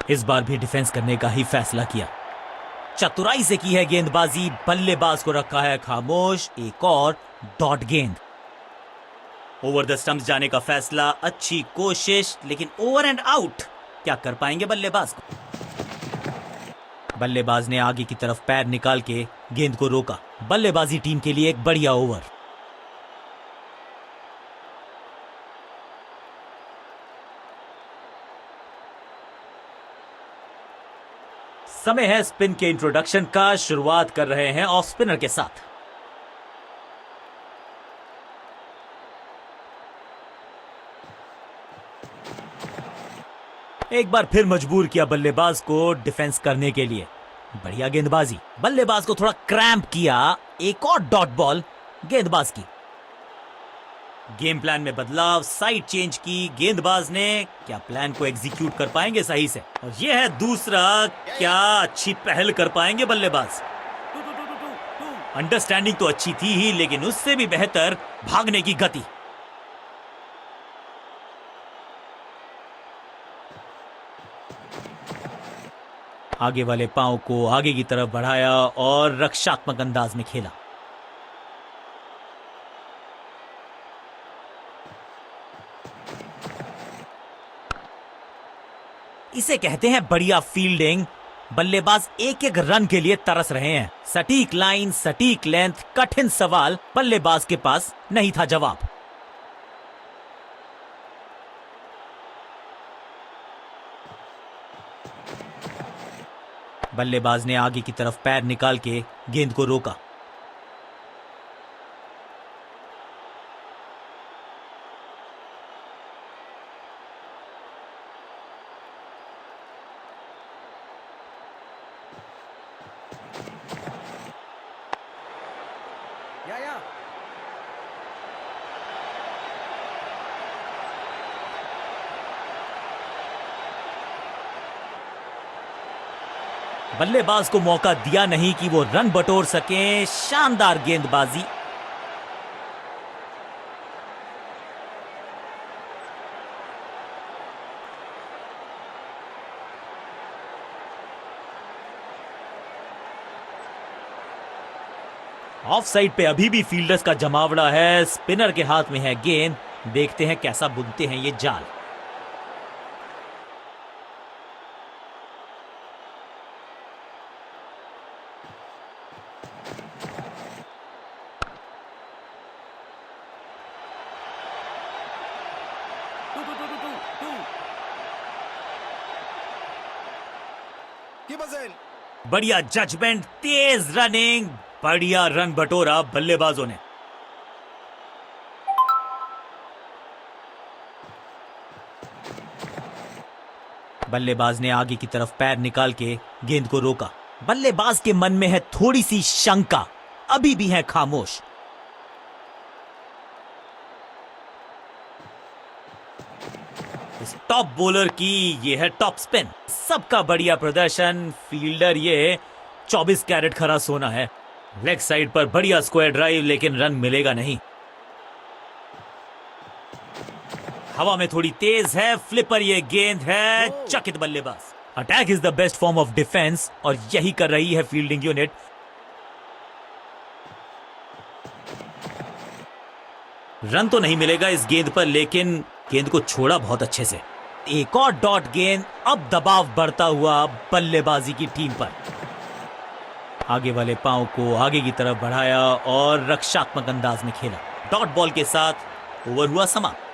इस बार भी डिफेंस करने का ही फैसला किया। चतुराई से की है गेंदबाजी, बल्लेबाज को रखा है खामोश। एक और डॉट गेंद। ओवर द स्टंप्स जाने का फैसला, अच्छी कोशिश, लेकिन ओवर एंड आउट। क्या कर पाएंगे बल्लेबाज को? बल्लेबाज ने आगे की तरफ पैर निकाल के गेंद को रोका। बल्लेबाजी टीम के लिए एक बढ़िया ओवर। समय है स्पिन के इंट्रोडक्शन का। शुरुआत कर रहे हैं ऑफ स्पिनर के साथ। एक बार फिर मजबूर किया बल्लेबाज को डिफेंस करने के लिए। बढ़िया गेंदबाजी। बल्लेबाज को थोड़ा क्रैम्प किया। एक और डॉट बॉल गेंदबाज की। गेम प्लान में बदलाव, साइड चेंज की गेंदबाज ने। क्या प्लान को एग्जीक्यूट कर पाएंगे सही से? और यह है दूसरा। क्या अच्छी पहल कर पाएंगे बल्लेबाज? अंडरस्टैंडिंग तो अच्छी थी ही, लेकिन उससे भी बेहतर भागने की गति। आगे वाले पांव को आगे की तरफ बढ़ाया और रक्षात्मक अंदाज में खेला। इसे कहते हैं बढ़िया फील्डिंग। बल्लेबाज एक एक रन के लिए तरस रहे हैं। सटीक लाइन, सटीक लेंथ, कठिन सवाल, बल्लेबाज के पास नहीं था जवाब। बल्लेबाज ने आगे की तरफ पैर निकाल के गेंद को रोका। Yeah. बल्लेबाज को मौका दिया नहीं कि वो रन बटोर सके। शानदार गेंदबाजी। ऑफ साइड पे अभी भी फील्डर्स का जमावड़ा है। स्पिनर के हाथ में है गेंद। देखते हैं कैसा बुनते हैं ये जाल। Two. Keep us in. बढ़िया जजमेंट, तेज रनिंग, बढ़िया रन बटोरा बल्लेबाजों ने। बल्लेबाज ने आगे की तरफ पैर निकाल के गेंद को रोका। बल्लेबाज के मन में है थोड़ी सी शंका, अभी भी है खामोश। इस टॉप बॉलर की ये है टॉप स्पिन। सबका बढ़िया प्रदर्शन। फील्डर ये 24 कैरेट खरा सोना है। लेग साइड पर बढ़िया स्क्वायर ड्राइव, लेकिन रन मिलेगा नहीं। हवा में थोड़ी तेज है, फ्लिपर ये गेंद है। चकित बल्लेबाज। Attack is the best form of defence और यही कर रही है फील्डिंग यूनिट। रन तो नहीं मिलेगा इस गेंद पर, लेकिन गेंद को छोड़ा बहुत अच्छे से। एक और डॉट गेंद। अब दबाव बढ़ता हुआ बल्लेबाजी की टीम पर। आगे वाले पांव को आगे की तरफ बढ़ाया और रक्षात्मक अंदाज में खेला। डॉट बॉल के साथ ओवर हुआ समाप्त।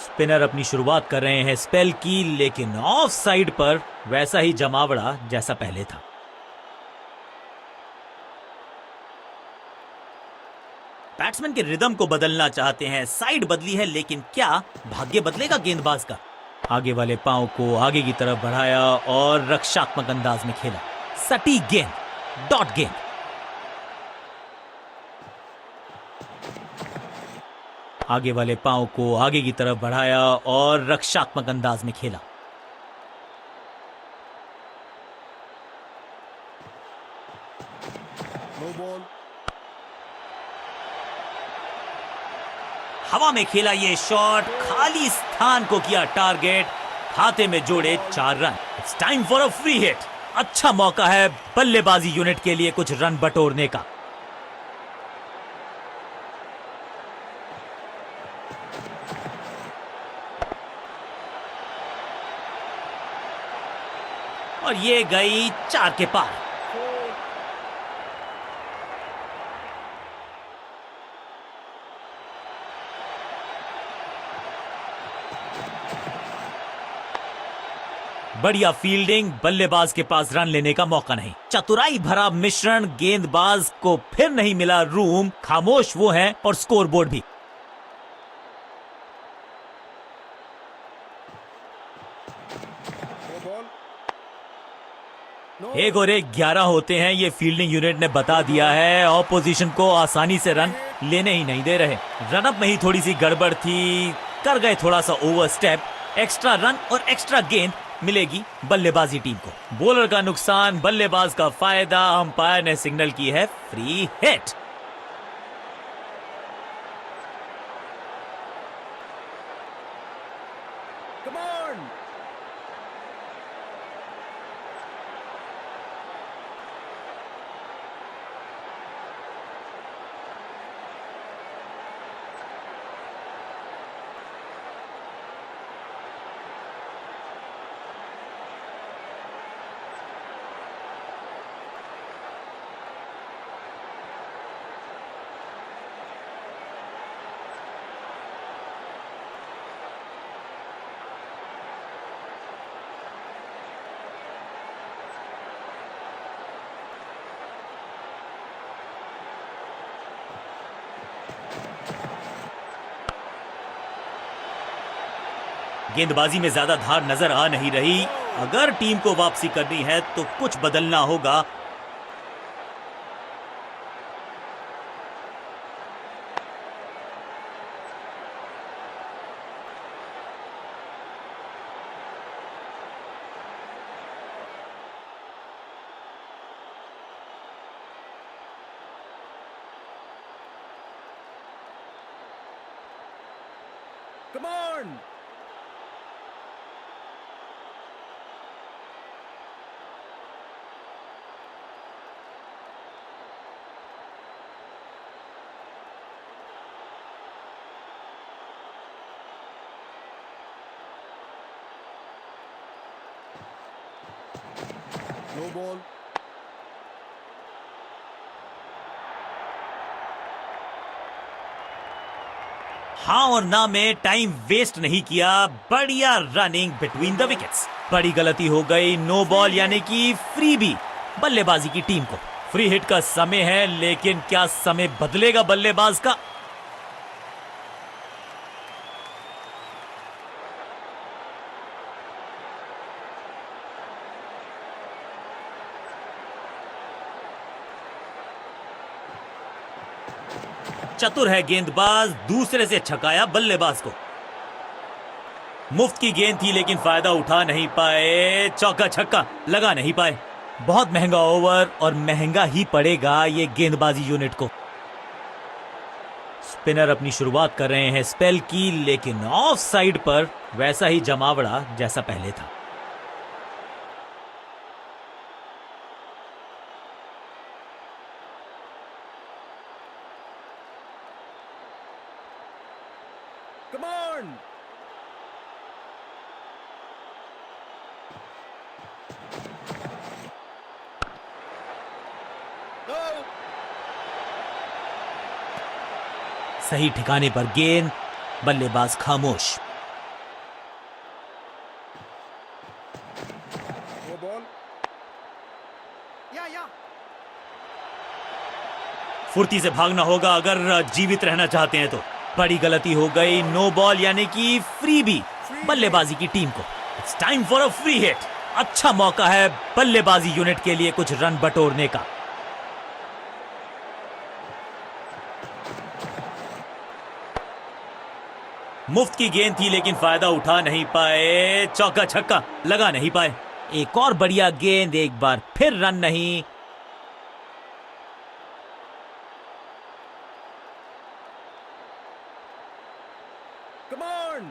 स्पिनर अपनी शुरुआत कर रहे हैं स्पेल की, लेकिन ऑफ साइड पर वैसा ही जमावड़ा जैसा पहले था। बैट्समैन के रिदम को बदलना चाहते हैं। साइड बदली है, लेकिन क्या भाग्य बदलेगा गेंदबाज का? आगे वाले पांव को आगे की तरफ बढ़ाया और रक्षात्मक अंदाज में खेला। सटीक गेंद, डॉट गेंद। आगे वाले पांव को आगे की तरफ बढ़ाया और रक्षात्मक अंदाज में खेला। No ball. हवा में खेला ये शॉट, खाली स्थान को किया टारगेट। खाते में जोड़े 4 run. It's time for a free hit. अच्छा मौका है बल्लेबाजी यूनिट के लिए कुछ रन बटोरने का। और ये गई 4 के पार। बढ़िया फील्डिंग। बल्लेबाज के पास रन लेने का मौका नहीं। चतुराई भरा मिश्रण। गेंदबाज को फिर नहीं मिला रूम। खामोश वो है और स्कोरबोर्ड भी। No ball. No. एक और एक 11 होते हैं, ये फील्डिंग यूनिट ने बता दिया है। ऑपोजिशन को आसानी से रन लेने ही नहीं दे रहे। रनअप में ही थोड़ी सी गड़बड़ थी, कर गए थोड़ा सा ओवर स्टेप। एक्स्ट्रा रन और एक्स्ट्रा गेंद मिलेगी बल्लेबाजी टीम को। बॉलर का नुकसान, बल्लेबाज का फायदा। अंपायर ने सिग्नल की है फ्री हिट। गेंदबाजी में ज्यादा धार नजर आ नहीं रही। अगर टीम को वापसी करनी है तो कुछ बदलना होगा। Come on! No ball. हाँ और ना में टाइम वेस्ट नहीं किया। बढ़िया रनिंग बिटवीन द विकेट्स। बड़ी गलती हो गई। नो बॉल यानी कि फ्री भी बल्लेबाजी की टीम को। फ्री हिट का समय है, लेकिन क्या समय बदलेगा बल्लेबाज का? चतुर है गेंदबाज, दूसरे से छकाया बल्लेबाज को। मुफ्त की गेंद थी लेकिन फायदा उठा नहीं पाए। चौका छक्का लगा नहीं पाए। बहुत महंगा ओवर और महंगा ही पड़ेगा ये गेंदबाजी यूनिट को। स्पिनर अपनी शुरुआत कर रहे हैं स्पेल की, लेकिन ऑफ साइड पर वैसा ही जमावड़ा जैसा पहले था। Come on! No! सही ठिकाने पर गेंद, बल्लेबाज खामोश। No ball. Yeah. फुर्ती से भागना होगा अगर जीवित रहना चाहते हैं तो। बड़ी गलती हो गई। नो बॉल यानी कि फ्री भी बल्लेबाजी की टीम को। It's time for a free hit. अच्छा मौका है बल्लेबाजी यूनिट के लिए कुछ रन बटोरने का। मुफ्त की गेंद थी लेकिन फायदा उठा नहीं पाए। चौका छक्का लगा नहीं पाए। एक और बढ़िया गेंद, एक बार फिर रन नहीं। Come on!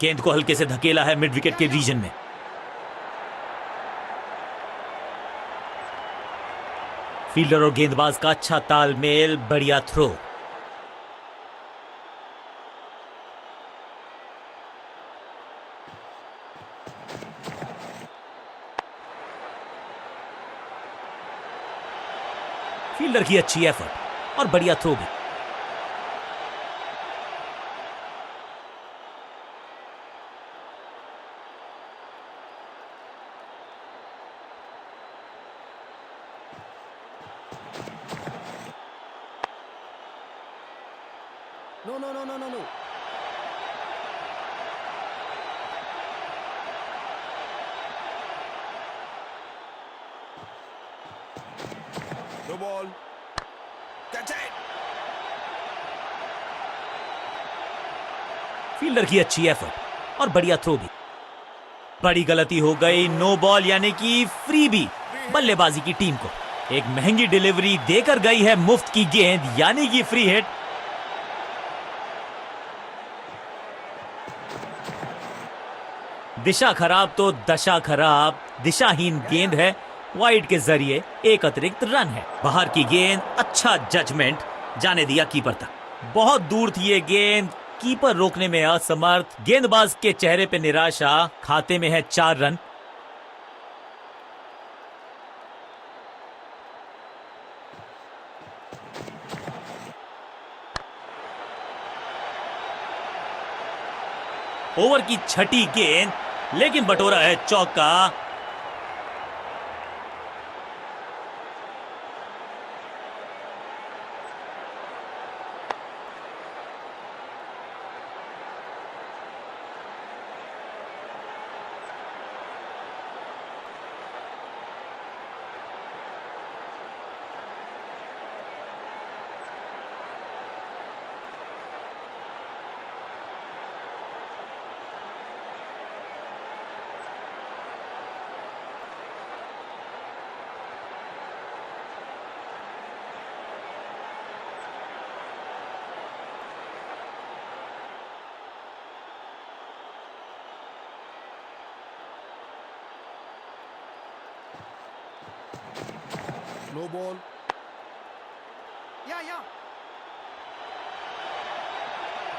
गेंद को हल्के से धकेला है मिड विकेट के रीजन में। फील्डर और गेंदबाज का अच्छा तालमेल, बढ़िया थ्रो। फील्डर की अच्छी एफर्ट और बढ़िया थ्रो भी। No. No ball. Catch it! Fielder की अच्छी एफर्ट और बढ़िया थ्रो भी। बड़ी गलती हो गई, नो बॉल यानी कि फ्री भी बल्लेबाजी की टीम को। एक महंगी डिलीवरी देकर गई है मुफ्त की गेंद यानी कि फ्री हिट। दिशा खराब तो दशा खराब, दिशाहीन गेंद है, वाइड के जरिए एक अतिरिक्त रन है। बाहर की गेंद, अच्छा जजमेंट, जाने दिया कीपर तक। बहुत दूर थी ये गेंद, कीपर रोकने में असमर्थ, गेंदबाज के चेहरे पे निराशा। खाते में है 4 रन। ओवर की छठी गेंद, लेकिन बटोरा है चौका। No ball. Yeah.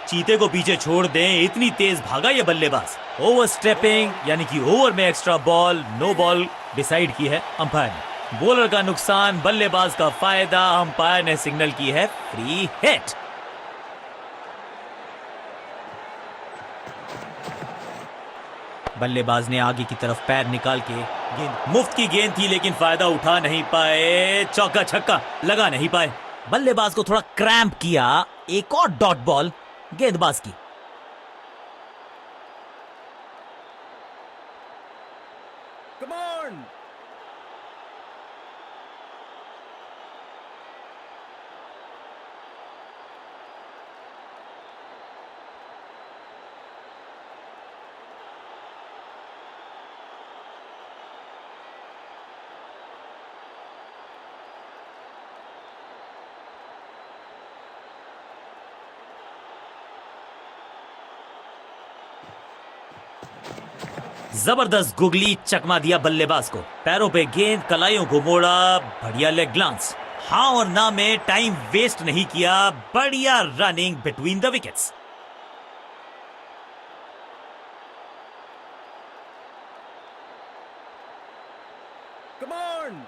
चीते को पीछे छोड़ दें, इतनी तेज भागा ये बल्लेबाज। ओवर स्टेपिंग यानी कि ओवर में extra ball, no ball decide की है अंपायर ने। बॉलर का नुकसान, बल्लेबाज का फायदा, अंपायर ने सिग्नल की है फ्री हिट। बल्लेबाज ने आगे की तरफ पैर निकाल के गेंद, मुफ्त की गेंद थी लेकिन फायदा उठा नहीं पाए, चौका छक्का लगा नहीं पाए। बल्लेबाज को थोड़ा क्रैम्प किया, एक और डॉट बॉल गेंदबाज की। Come on. जबरदस्त गुगली चकमा दिया बल्लेबाज को, पैरों पे गेंद, कलाइयों को मोड़ा, बढ़िया लेग ग्लांस। हाँ और ना में टाइम वेस्ट नहीं किया, बढ़िया running between the wickets. Come on.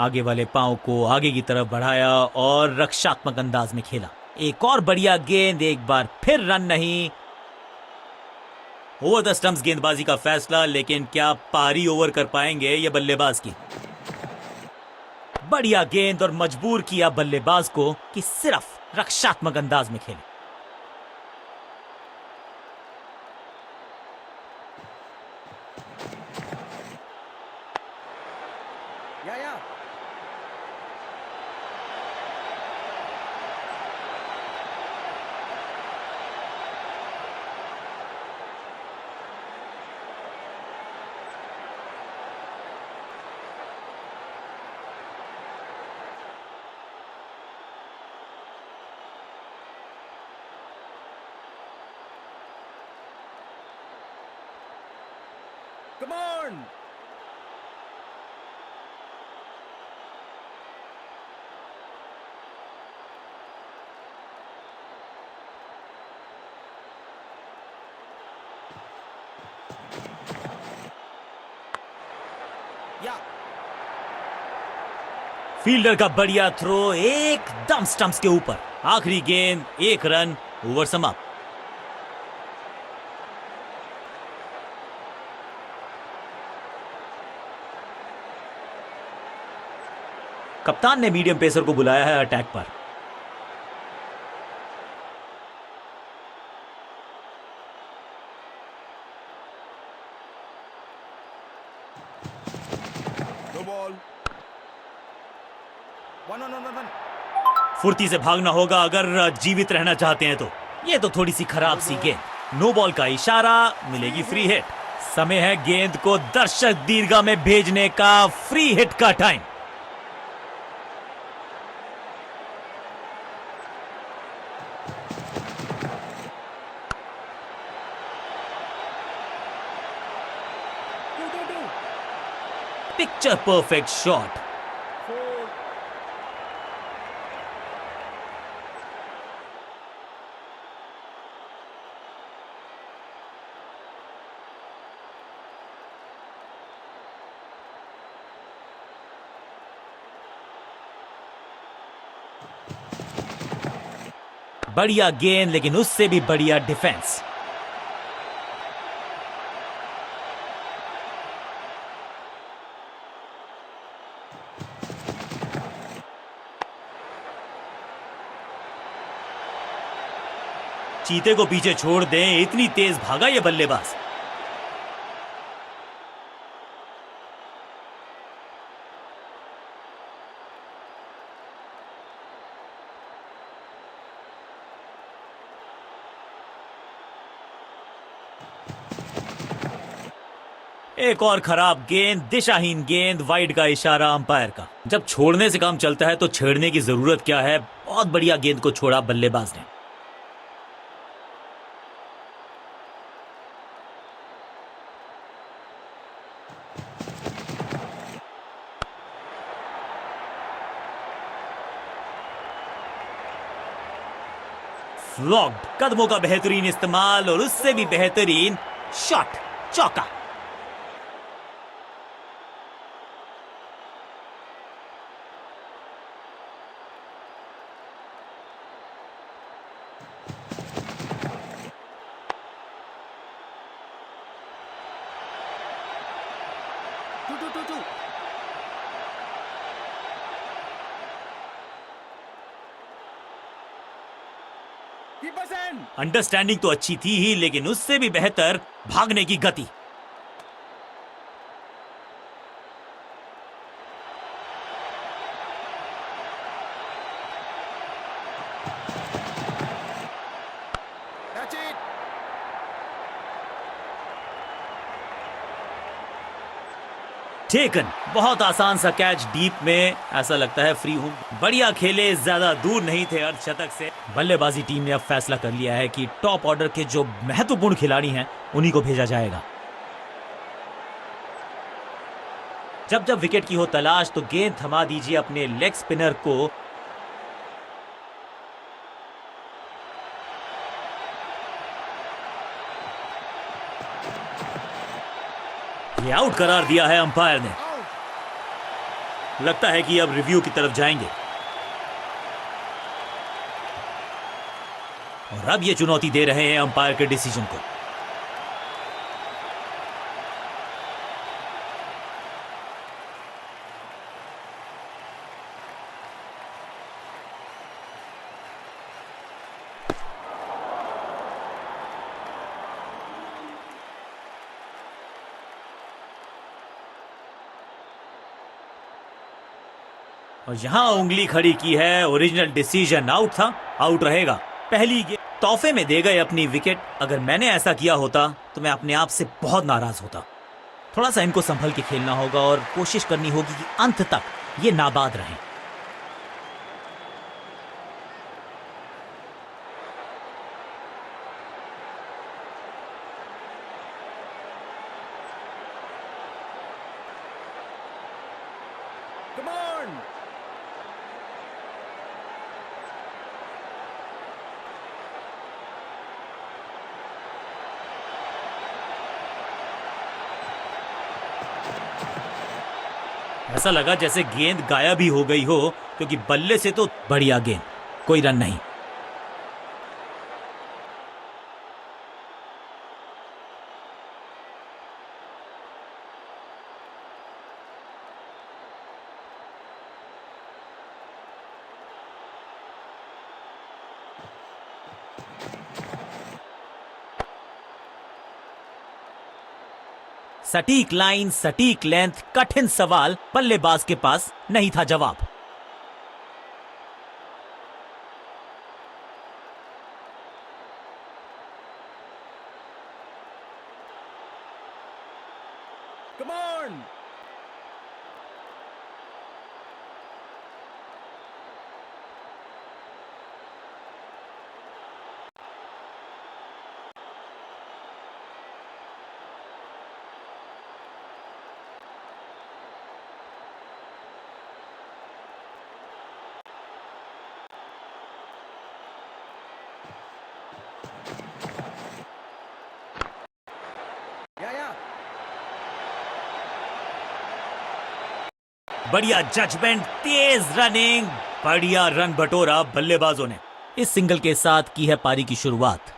आगे वाले पांव को आगे की तरफ बढ़ाया और रक्षात्मक अंदाज में खेला। एक और बढ़िया गेंद, एक बार फिर रन नहीं। ओवर द स्टंप्स गेंदबाजी का फैसला, लेकिन क्या पारी ओवर कर पाएंगे ये बल्लेबाज की। बढ़िया गेंद और मजबूर किया बल्लेबाज को कि सिर्फ रक्षात्मक अंदाज में खेले। Yeah. Come on. Yeah. Fielder का बढ़िया थ्रो एकदम स्टंप्स के ऊपर। आखिरी गेंद, 1 रन, ओवर समाप्त। कप्तान ने मीडियम पेसर को बुलाया है अटैक पर। No ball. One. फुर्ती से भागना होगा अगर जीवित रहना चाहते हैं तो। ये तो थोड़ी सी खराब सी गेंद। नो बॉल का इशारा, मिलेगी फ्री हिट। समय है गेंद को दर्शक दीर्घा में भेजने का। फ्री हिट का time. Two. Picture perfect shot. 4. बढ़िया गेंद, लेकिन उससे भी बढ़िया डिफेंस। चीते को पीछे छोड़ दें, इतनी तेज भागा ये बल्लेबाज। एक और खराब गेंद, दिशाहीन गेंद, वाइड का इशारा अंपायर का। जब छोड़ने से काम चलता है तो छेड़ने की जरूरत क्या है। बहुत बढ़िया गेंद को छोड़ा बल्लेबाज ने। फ्लॉग्ड। कदमों का बेहतरीन इस्तेमाल और उससे भी बेहतरीन शॉट, चौका। Two. Keeper's end. अंडरस्टैंडिंग तो अच्छी थी ही, लेकिन उससे भी बेहतर भागने की गति। That's it. टेकन। बहुत आसान सा कैच डीप में, ऐसा लगता है फ्री हूं। बढ़िया खेले, ज्यादा दूर नहीं थे अर्धशतक से। बल्लेबाजी टीम ने अब फैसला कर लिया है कि टॉप ऑर्डर के जो महत्वपूर्ण खिलाड़ी हैं उन्हीं को भेजा जाएगा। जब जब विकेट की हो तलाश तो गेंद थमा दीजिए अपने लेग स्पिनर को। ये आउट करार दिया है अंपायर ने। लगता है कि अब रिव्यू की तरफ जाएंगे और अब ये चुनौती दे रहे हैं अंपायर के डिसीजन को। और यहां उंगली खड़ी की है। ओरिजिनल डिसीजन आउट था, आउट रहेगा। पहली गेंद तोहफे में दे गए अपनी विकेट। अगर मैंने ऐसा किया होता तो मैं अपने आप से बहुत नाराज होता। थोड़ा सा इनको संभल के खेलना होगा और कोशिश करनी होगी कि अंत तक ये नाबाद रहें। Come on. ऐसा लगा जैसे गेंद गायब ही हो गई हो, क्योंकि बल्ले से तो बढ़िया गेंद, कोई रन नहीं। सटीक लाइन, सटीक लेंथ, कठिन सवाल, बल्लेबाज के पास नहीं था जवाब। Come on. Yeah. बढ़िया जजमेंट, तेज रनिंग, बढ़िया रन बटोरा बल्लेबाजों ने। इस सिंगल के साथ की है पारी की शुरुआत।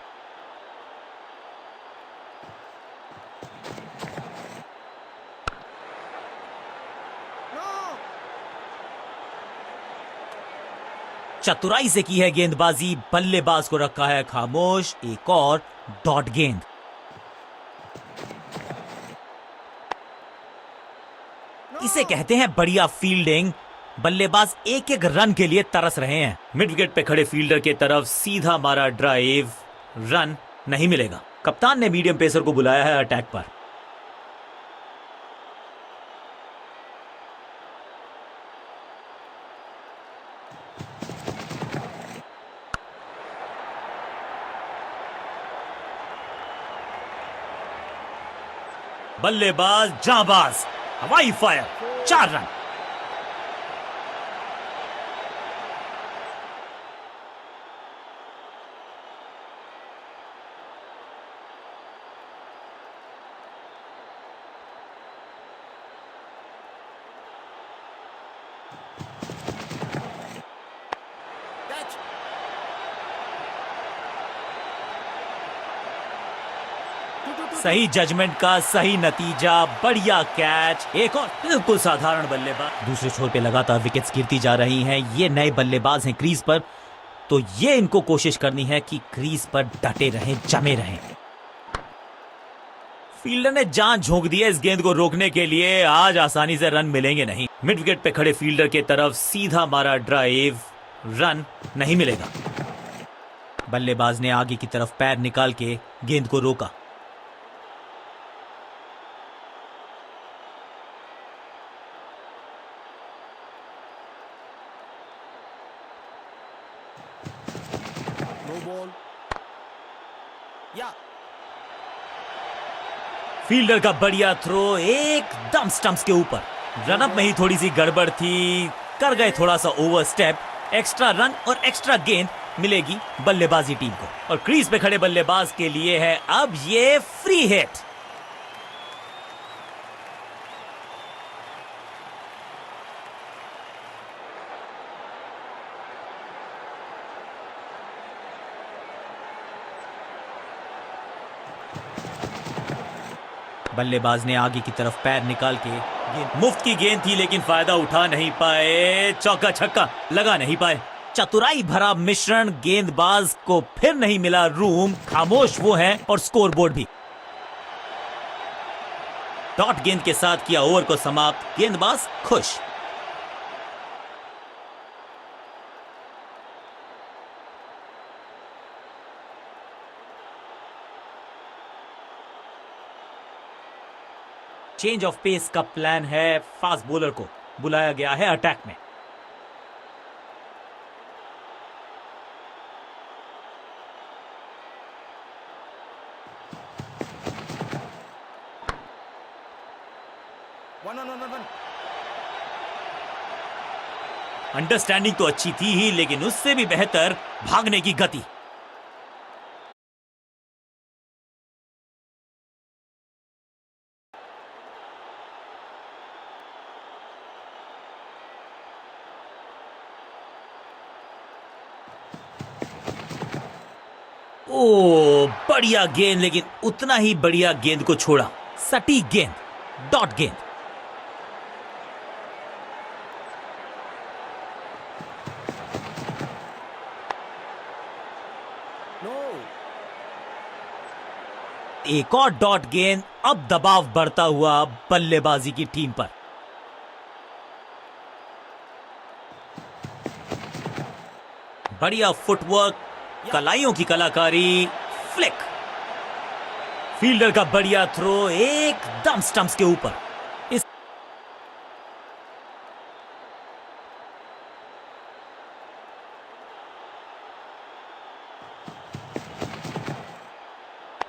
No. चतुराई से की है गेंदबाजी, बल्लेबाज को रखा है खामोश। एक और डॉट गेंद। इसे कहते हैं बढ़िया फील्डिंग। बल्लेबाज एक एक रन के लिए तरस रहे हैं। मिड विकेट पे खड़े फील्डर के तरफ सीधा मारा ड्राइव, रन नहीं मिलेगा। कप्तान ने मीडियम पेसर को बुलाया है अटैक पर। बल्लेबाज जाबाज, हवाई फायर, 4 रन। Catch. Two. सही जजमेंट का सही नतीजा, बढ़िया कैच। एक और बिल्कुल साधारण बल्लेबाज। दूसरे छोर पे लगातार विकेट्स गिरती जा रही हैं। ये नए बल्लेबाज हैं क्रीज पर, तो ये इनको कोशिश करनी है कि क्रीज पर डटे रहें, जमे रहें। फील्डर ने जान झोंक दी है इस गेंद को रोकने के लिए। आज आसानी से रन मिलेंगे नहीं। मिड विकेट पे खड़े फील्डर के तरफ सीधा मारा ड्राइव, रन नहीं मिलेगा। बल्लेबाज ने आगे की तरफ पैर निकाल के गेंद को रोका। No ball. Yeah. फील्डर का बढ़िया थ्रो एकदम स्टंप्स के ऊपर। रनअप में ही थोड़ी सी गड़बड़ थी, कर गए थोड़ा सा ओवर स्टेप। एक्स्ट्रा रन और एक्स्ट्रा गेंद मिलेगी बल्लेबाजी टीम को। और क्रीज पे खड़े बल्लेबाज के लिए है अब ये फ्री हिट। बल्लेबाज ने आगे की तरफ पैर निकाल के गेंद, मुफ्त की गेंद थी लेकिन फायदा उठा नहीं पाए। चौका छक्का लगा नहीं पाए। चतुराई भरा मिश्रण, गेंदबाज को फिर नहीं मिला रूम। खामोश वो हैं और स्कोरबोर्ड भी। डॉट गेंद के साथ किया ओवर को समाप्त। गेंदबाज खुश। चेंज ऑफ पेस का प्लान है। फास्ट बॉलर को बुलाया गया है अटैक में। One. अंडरस्टैंडिंग तो अच्छी थी ही, लेकिन उससे भी बेहतर भागने की गति। ओ बढ़िया गेंद, लेकिन उतना ही बढ़िया गेंद को छोड़ा। सटीक गेंद, डॉट गेंद। No. एक और डॉट गेंद। अब दबाव बढ़ता हुआ बल्लेबाजी की टीम पर। बढ़िया फुटवर्क, कलाइयों की कलाकारी, फ्लिक। फील्डर का बढ़िया थ्रो एकदम स्टंप्स के ऊपर। इस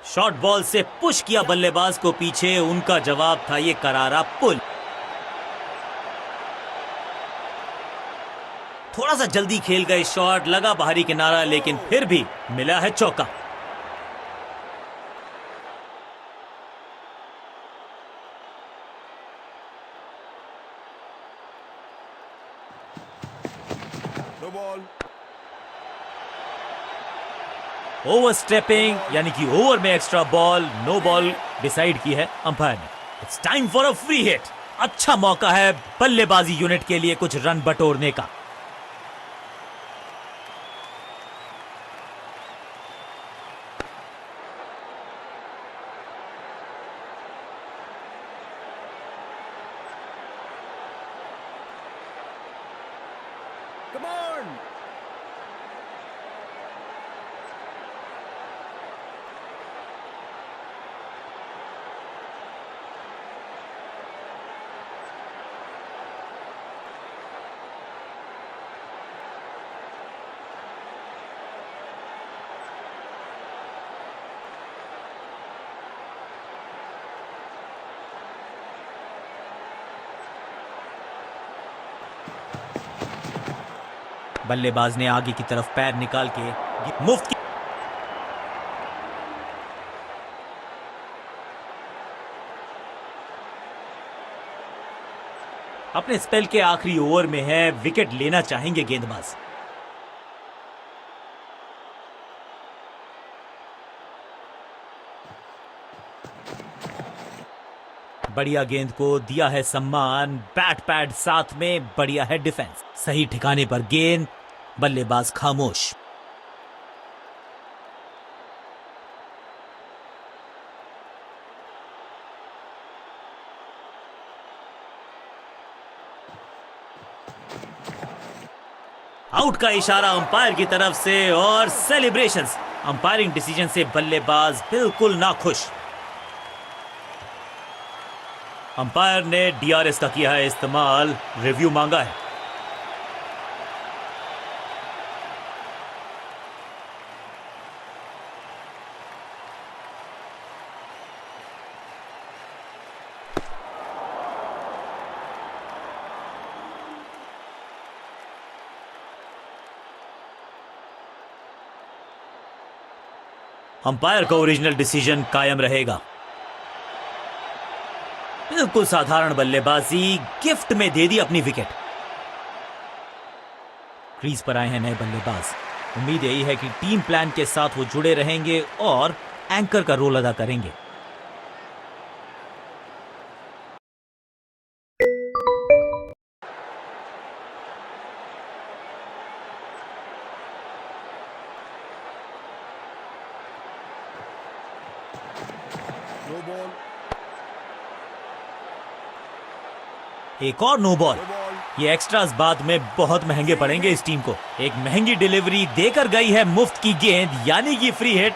शॉर्ट बॉल से पुश किया बल्लेबाज को पीछे। उनका जवाब था ये करारा पुल। थोड़ा सा जल्दी खेल गए शॉट, लगा बाहरी किनारा, लेकिन फिर भी मिला है चौका। No ball. ओवर स्टेपिंग यानी कि ओवर में extra ball, no ball decide की है अंपायर ने। It's time for a free hit. अच्छा मौका है बल्लेबाजी यूनिट के लिए कुछ रन बटोरने का। Come on. बल्लेबाज ने आगे की तरफ पैर निकाल के मुफ्त की। अपने स्पेल के आखिरी ओवर में है, विकेट लेना चाहेंगे गेंदबाज। बढ़िया गेंद को दिया है सम्मान, बैट पैड साथ में, बढ़िया है डिफेंस। सही ठिकाने पर गेंद, बल्लेबाज खामोश। आउट का इशारा अंपायर की तरफ से और सेलिब्रेशंस। अंपायरिंग डिसीजन से बल्लेबाज बिल्कुल नाखुश। अंपायर ने डीआरएस का किया है इस्तेमाल, रिव्यू मांगा है। अंपायर का ओरिजिनल डिसीजन कायम रहेगा। बिल्कुल साधारण बल्लेबाजी, गिफ्ट में दे दी अपनी विकेट। क्रीज पर आए हैं नए बल्लेबाज। उम्मीद यही है कि टीम प्लान के साथ वो जुड़े रहेंगे और एंकर का रोल अदा करेंगे। No ball. एक और नो बॉल। No ball. ये एक्स्ट्रास बाद में बहुत महंगे पड़ेंगे इस टीम को। एक महंगी डिलीवरी देकर गई है मुफ्त की गेंद, यानी कि फ्री हिट।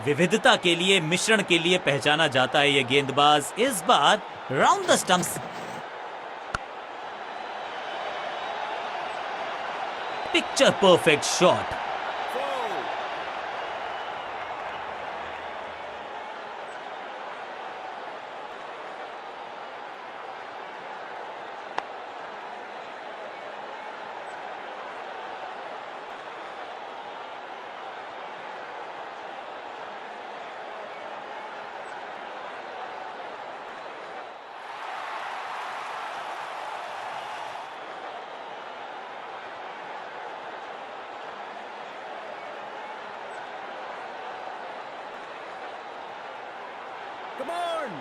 विविधता के लिए, मिश्रण के लिए पहचाना जाता है ये गेंदबाज। इस बार round the stumps. Picture perfect shot. Foul. Come on.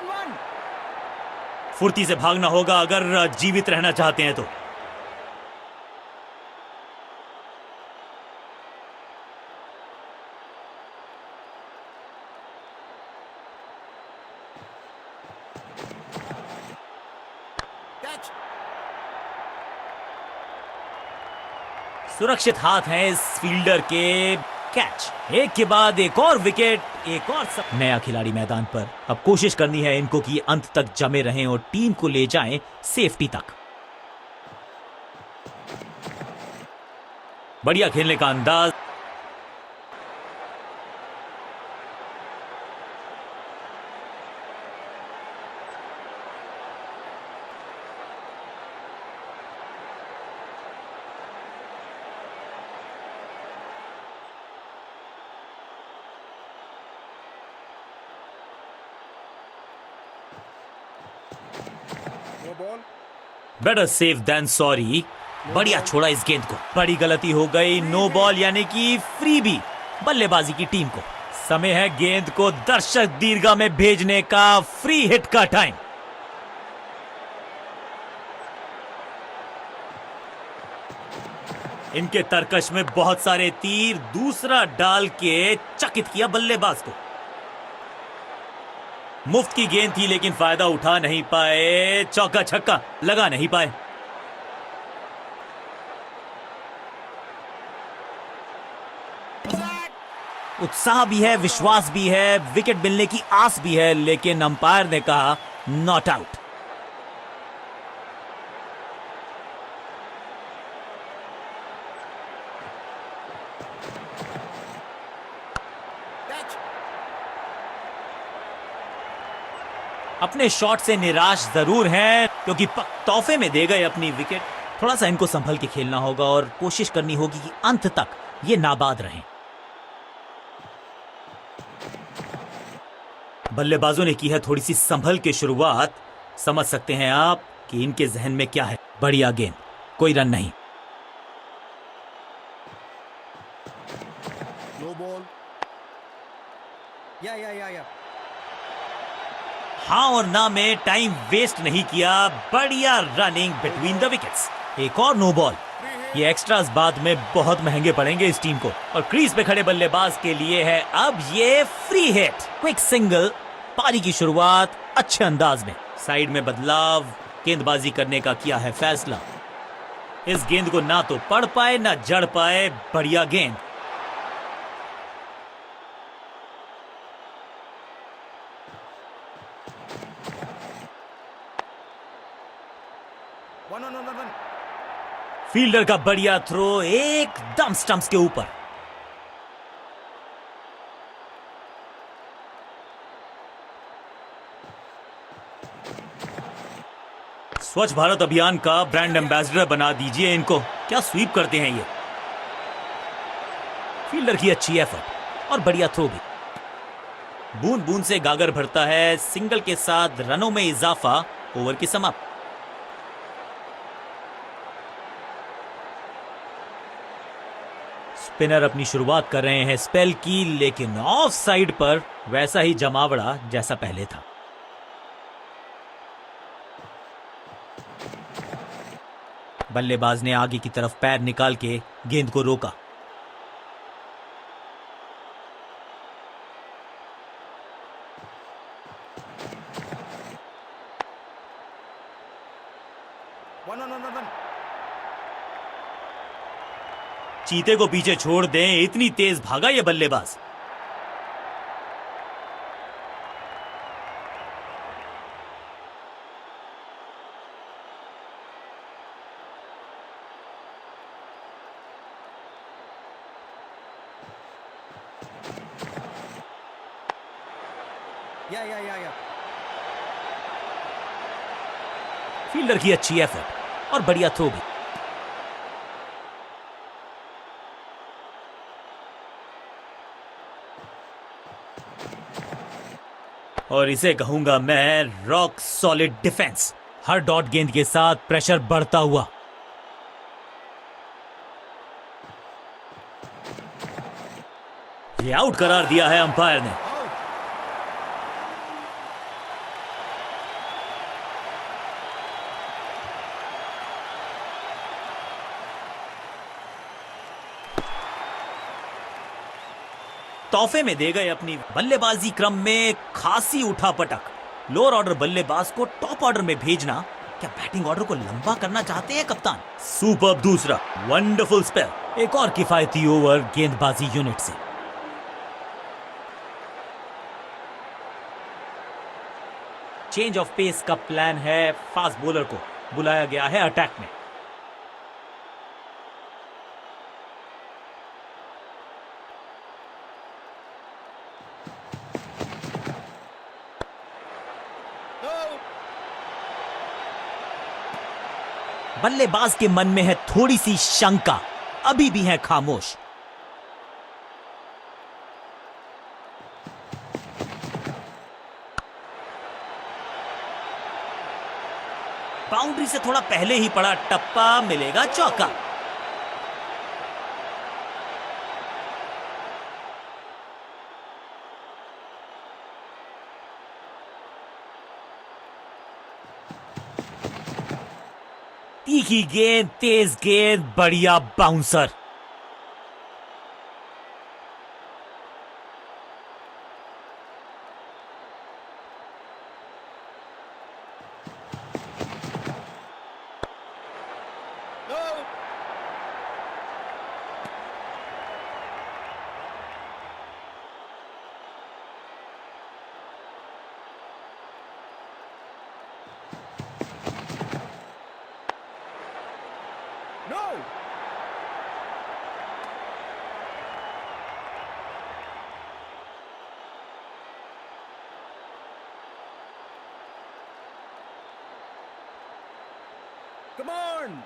One. फुर्ती से भागना होगा अगर जीवित रहना चाहते हैं तो। Catch. सुरक्षित हाथ हैं इस फील्डर के। कैच, एक के बाद एक और विकेट, एक और नया खिलाड़ी मैदान पर। अब कोशिश करनी है इनको कि अंत तक जमे रहें और टीम को ले जाएं सेफ्टी तक। बढ़िया खेलने का अंदाज। No ball. Better safe than sorry. बढ़िया छोड़ा इस गेंद को। बड़ी गलती हो गई। नो बॉल यानी कि फ्री भी बल्लेबाजी की टीम को। समय है गेंद को दर्शक दीर्घा में भेजने का। फ्री हिट का टाइम। इनके तरकश में बहुत सारे तीर। दूसरा डाल के चकित किया बल्लेबाज को। मुफ्त की गेंद थी लेकिन फायदा उठा नहीं पाए। चौका छक्का लगा नहीं पाए। उत्साह भी है, विश्वास भी है, विकेट मिलने की आस भी है, लेकिन अंपायर ने कहा नॉट आउट। Catch. अपने शॉट से निराश जरूर हैं क्योंकि तोहफे में दे गए अपनी विकेट। थोड़ा सा इनको संभल के खेलना होगा और कोशिश करनी होगी कि अंत तक ये नाबाद रहें। बल्लेबाजों ने की है थोड़ी सी संभल के शुरुआत। समझ सकते हैं आप कि इनके जहन में क्या है। बढ़िया गेंद, कोई रन नहीं। No ball. Yeah. हाँ और ना में टाइम वेस्ट नहीं किया। बढ़िया रनिंग बिटवीन द विकेट्स। एक और नो बॉल। ये एक्स्ट्रास बाद में बहुत महंगे पड़ेंगे इस टीम को। और क्रीज पे खड़े बल्लेबाज के लिए है अब ये फ्री हिट। Quick single. पारी की शुरुआत अच्छे अंदाज में। साइड में बदलाव। गेंदबाजी करने का किया है फैसला। इस गेंद को ना तो पढ़ पाए ना जड़ पाए। बढ़िया गेंद। One. फील्डर का बढ़िया थ्रो एकदम स्टंप्स के ऊपर। स्वच्छ भारत अभियान का ब्रांड एम्बेसडर बना दीजिए इनको। क्या स्वीप करते हैं ये। फील्डर की अच्छी एफर्ट और बढ़िया थ्रो भी। बूंद बूंद से गागर भरता है। सिंगल के साथ रनों में इजाफा। ओवर की समाप्ति। स्पिनर अपनी शुरुआत कर रहे हैं स्पेल की, लेकिन ऑफ साइड पर वैसा ही जमावड़ा जैसा पहले था। बल्लेबाज ने आगे की तरफ पैर निकाल के गेंद को रोका। One. चीते को पीछे छोड़ दें, इतनी तेज भागा ये बल्लेबाज। Yeah. फील्डर की अच्छी एफर्ट और बढ़िया थ्रो भी। और इसे कहूंगा मैं रॉक सॉलिड डिफेंस। हर डॉट गेंद के साथ प्रेशर बढ़ता हुआ। ये आउट करार दिया है अंपायर ने। तोहफे में दे गए अपनी बल्लेबाजी क्रम में खासी उठापटक। लोअर ऑर्डर बल्लेबाज को टॉप ऑर्डर में भेजना, क्या बैटिंग ऑर्डर को लंबा करना चाहते हैं कप्तान? सुपर दूसरा वंडरफुल स्पेल। एक और किफायती ओवर गेंदबाजी यूनिट से। चेंज ऑफ पेस का प्लान है। फास्ट बॉलर को बुलाया गया है अटैक में। बल्लेबाज के मन में है थोड़ी सी शंका, अभी भी है खामोश। बाउंड्री से थोड़ा पहले ही पड़ा टप्पा, मिलेगा चौका। तीखी गेंद, तेज गेंद, बढ़िया bouncer. No! Come on!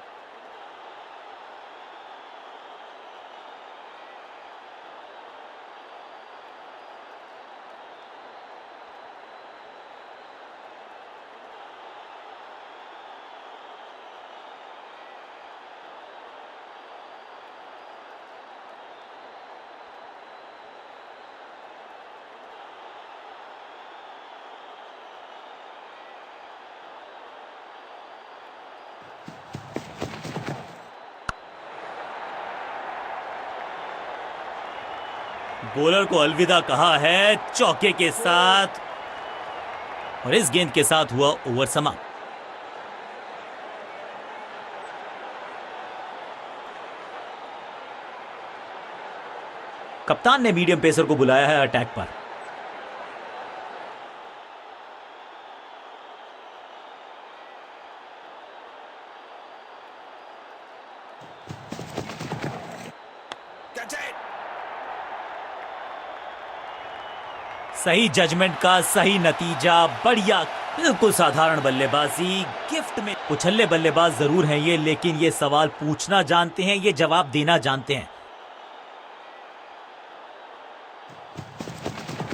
Bowler को अलविदा कहा है चौके के साथ, और इस गेंद के साथ हुआ ओवर समाप्त। कप्तान ने मीडियम पेसर को बुलाया है अटैक पर। Catch it! सही जजमेंट का सही नतीजा, बढ़िया। बिल्कुल साधारण बल्लेबाजी। गिफ्ट में उछल्ले बल्लेबाज जरूर हैं ये, लेकिन ये सवाल पूछना जानते हैं, ये जवाब देना जानते हैं।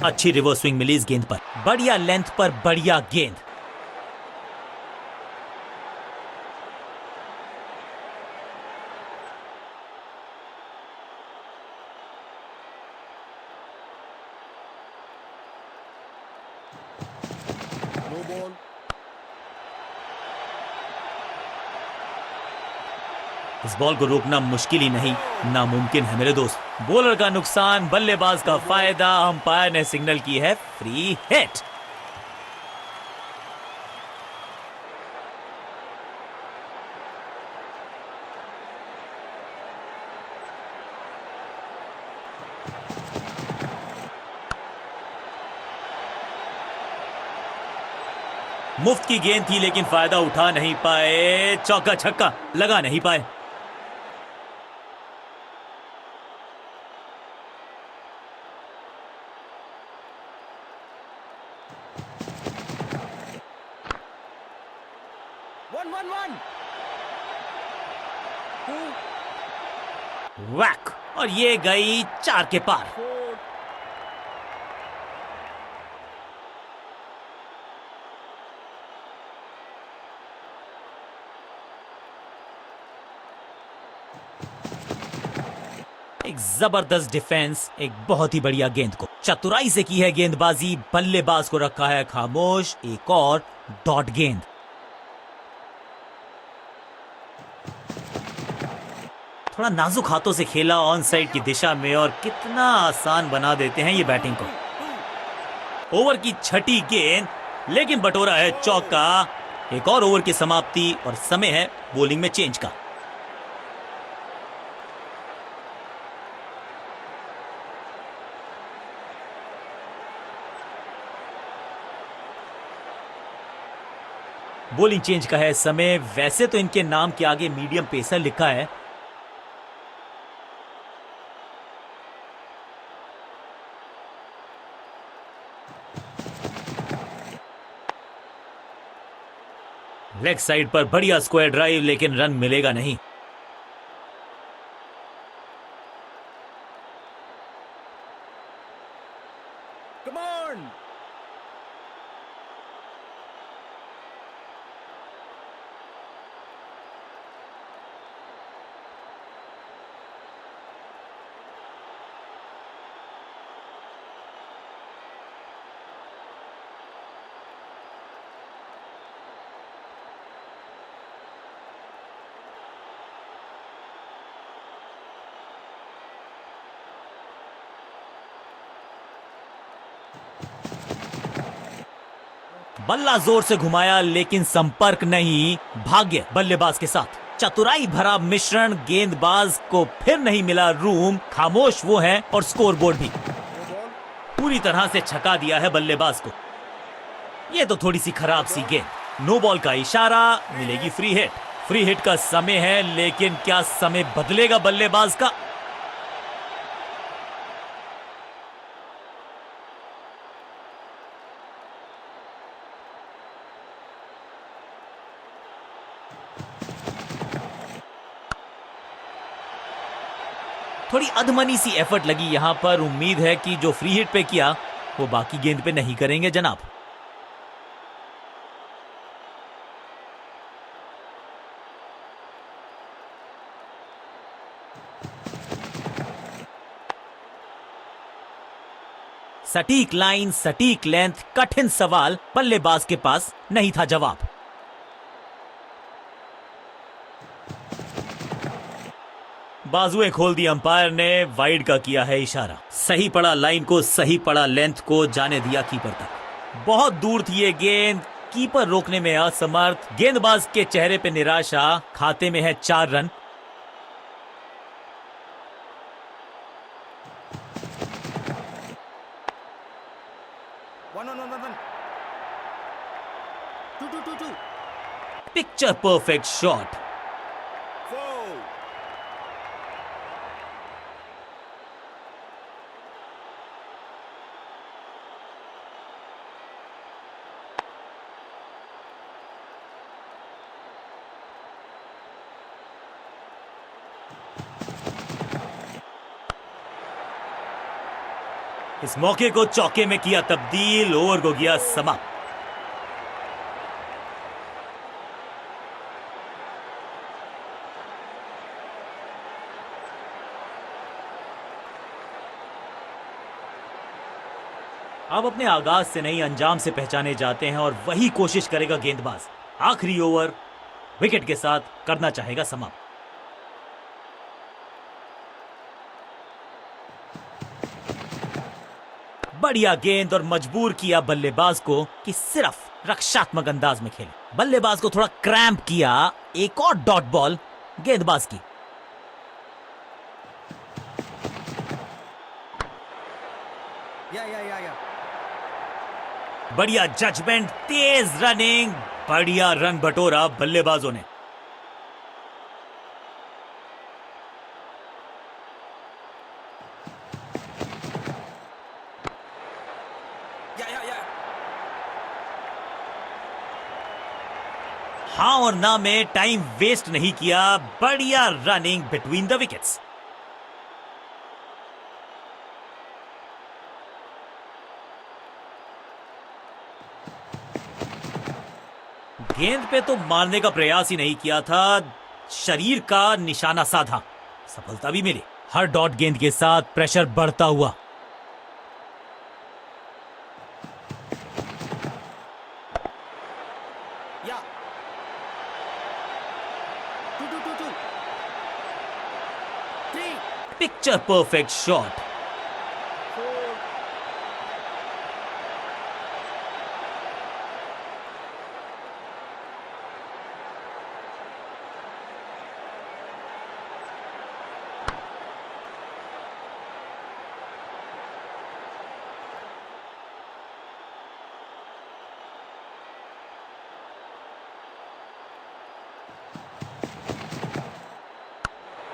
अच्छी रिवर्स स्विंग मिली इस गेंद पर, बढ़िया लेंथ पर बढ़िया गेंद। No ball. इस बॉल को रोकना मुश्किल ही नहीं, नामुमकिन है मेरे दोस्त। बॉलर का नुकसान, बल्लेबाज का फायदा। अंपायर ने सिग्नल की है फ्री हिट। मुफ्त की गेंद थी लेकिन फायदा उठा नहीं पाए। चौका छक्का लगा नहीं पाए। 1 2 वैक, और ये गई 4 के पार। 4 एक जबरदस्त डिफेंस, एक बहुत ही बढ़िया गेंद को चतुराई से की है गेंदबाजी, बल्लेबाज को रखा है खामोश। एक और डॉट गेंद। थोड़ा नाजुक हाथों से खेला ऑन साइड की दिशा में, और कितना आसान बना देते हैं ये बैटिंग को। ओवर की छठी गेंद, लेकिन बटोरा है चौका। एक और ओवर की समाप्ति और समय है बॉलिंग में चेंज का। बॉलिंग चेंज का है समय। वैसे तो इनके नाम के आगे मीडियम पेसर लिखा है, लेग साइड पर बढ़िया स्क्वायर ड्राइव, लेकिन रन मिलेगा नहीं। Come on! बल्ला जोर से घुमाया, लेकिन संपर्क नहीं। भाग्य बल्लेबाज के साथ। चतुराई भरा मिश्रण, गेंदबाज को फिर नहीं मिला रूम। खामोश वो है, और स्कोर बोर्ड भी। No ball. पूरी तरह से छका दिया है बल्लेबाज को। ये तो थोड़ी सी खराब सी गेंद। नो बॉल का इशारा, मिलेगी फ्री हिट। फ्री हिट का समय है, लेकिन क्या समय बदलेगा बल्लेबाज का? थोड़ी अधमनी सी एफर्ट लगी यहां पर। उम्मीद है कि जो फ्री हिट पे किया वो बाकी गेंद पे नहीं करेंगे जनाब। सटीक लाइन, सटीक लेंथ, कठिन सवाल, बल्लेबाज के पास नहीं था जवाब। बाजुएं खोल दी अंपायर ने, वाइड का किया है इशारा। सही पड़ा लाइन को, सही पड़ा लेंथ को, जाने दिया कीपर तक। बहुत दूर थी ये गेंद, कीपर रोकने में असमर्थ। गेंदबाज के चेहरे पे निराशा। खाते में है 4 run. One. 2 picture perfect shot. 4 इस मौके को चौके में किया तब्दील। ओवर को किया समाप्त। अब अपने आगाज से नहीं, अंजाम से पहचाने जाते हैं, और वही कोशिश करेगा गेंदबाज। आखिरी ओवर विकेट के साथ करना चाहेगा समाप्त। बढ़िया गेंद, और मजबूर किया बल्लेबाज को कि सिर्फ रक्षात्मक अंदाज में खेले। बल्लेबाज को थोड़ा क्रैम्प किया। एक और डॉट बॉल गेंदबाज की। Yeah. बढ़िया जजमेंट, तेज रनिंग, बढ़िया रन बटोरा बल्लेबाजों ने। Yeah. हाँ और ना में टाइम वेस्ट नहीं किया, बढ़िया रनिंग बिटवीन द विकेट्स। गेंद पे तो मारने का प्रयास ही नहीं किया था, शरीर का निशाना साधा, सफलता भी मिली। हर डॉट गेंद के साथ प्रेशर बढ़ता हुआ। Yeah. 2. 3. Picture perfect shot. 4.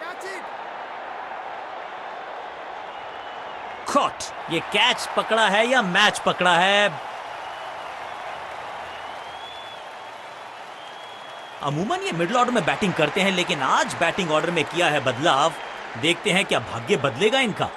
That's it. Caught. ये कैच पकड़ा है या मैच पकड़ा है? अमूमन ये मिडिल ऑर्डर में बैटिंग करते हैं, लेकिन आज बैटिंग ऑर्डर में किया है बदलाव। देखते हैं क्या भाग्य बदलेगा इनका।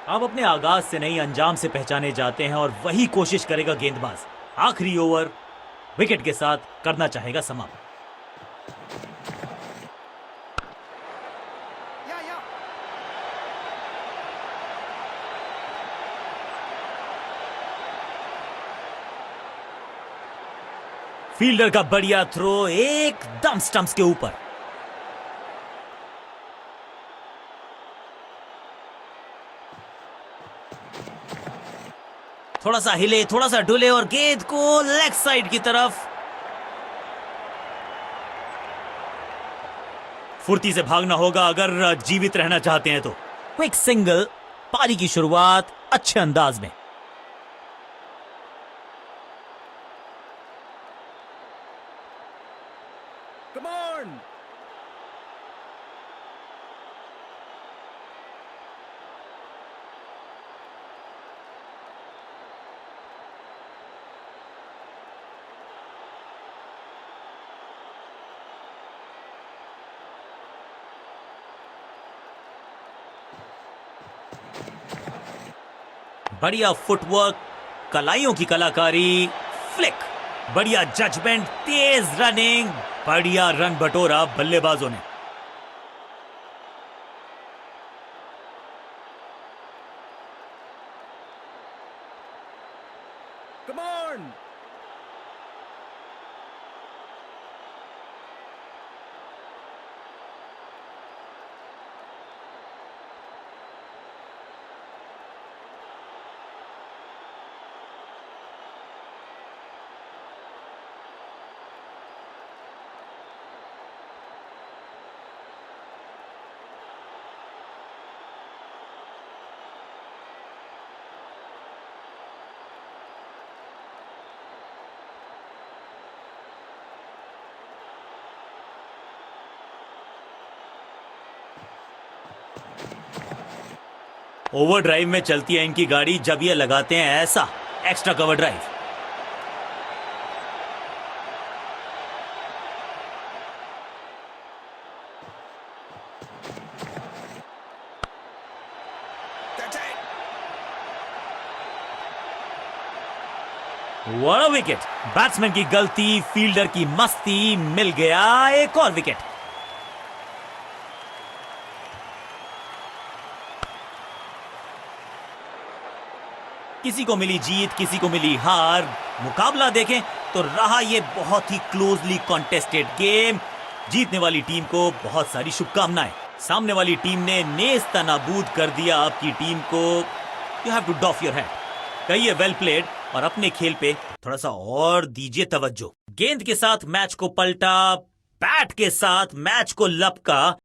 अब अपने आगाज से नहीं, अंजाम से पहचाने जाते हैं और वही कोशिश करेगा गेंदबाज। आखिरी ओवर विकेट के साथ करना चाहेगा समाप्त। Yeah. फील्डर का बढ़िया थ्रो एकदम स्टंप्स के ऊपर। थोड़ा सा हिले, थोड़ा सा डुले और गेंद को लेग साइड की तरफ। फुर्ती से भागना होगा अगर जीवित रहना चाहते हैं तो। क्विक सिंगल, पारी की शुरुआत अच्छे अंदाज में। Come on. बढ़िया फुटवर्क, कलाइयों की कलाकारी, फ्लिक, बढ़िया जजमेंट, तेज रनिंग, बढ़िया रन बटोरा बल्लेबाजों ने। Come on. ओवर ड्राइव में चलती है इनकी गाड़ी जब ये लगाते हैं ऐसा extra cover drive. That's it. What a wicket! Batsman की गलती, फील्डर की मस्ती, मिल गया एक और विकेट। किसी को मिली जीत, किसी को मिली हार। मुकाबला देखें तो रहा ये बहुत ही क्लोजली कॉन्टेस्टेड गेम। जीतने वाली टीम को बहुत सारी शुभकामनाएं। सामने वाली टीम ने नेस्त नाबूद कर दिया आपकी टीम को। You have to doff your hat. कहिए वेल प्लेड और अपने खेल पे थोड़ा सा और दीजिए तवज्जो। गेंद के साथ मैच को पलटा, बैट के साथ मैच को लपका,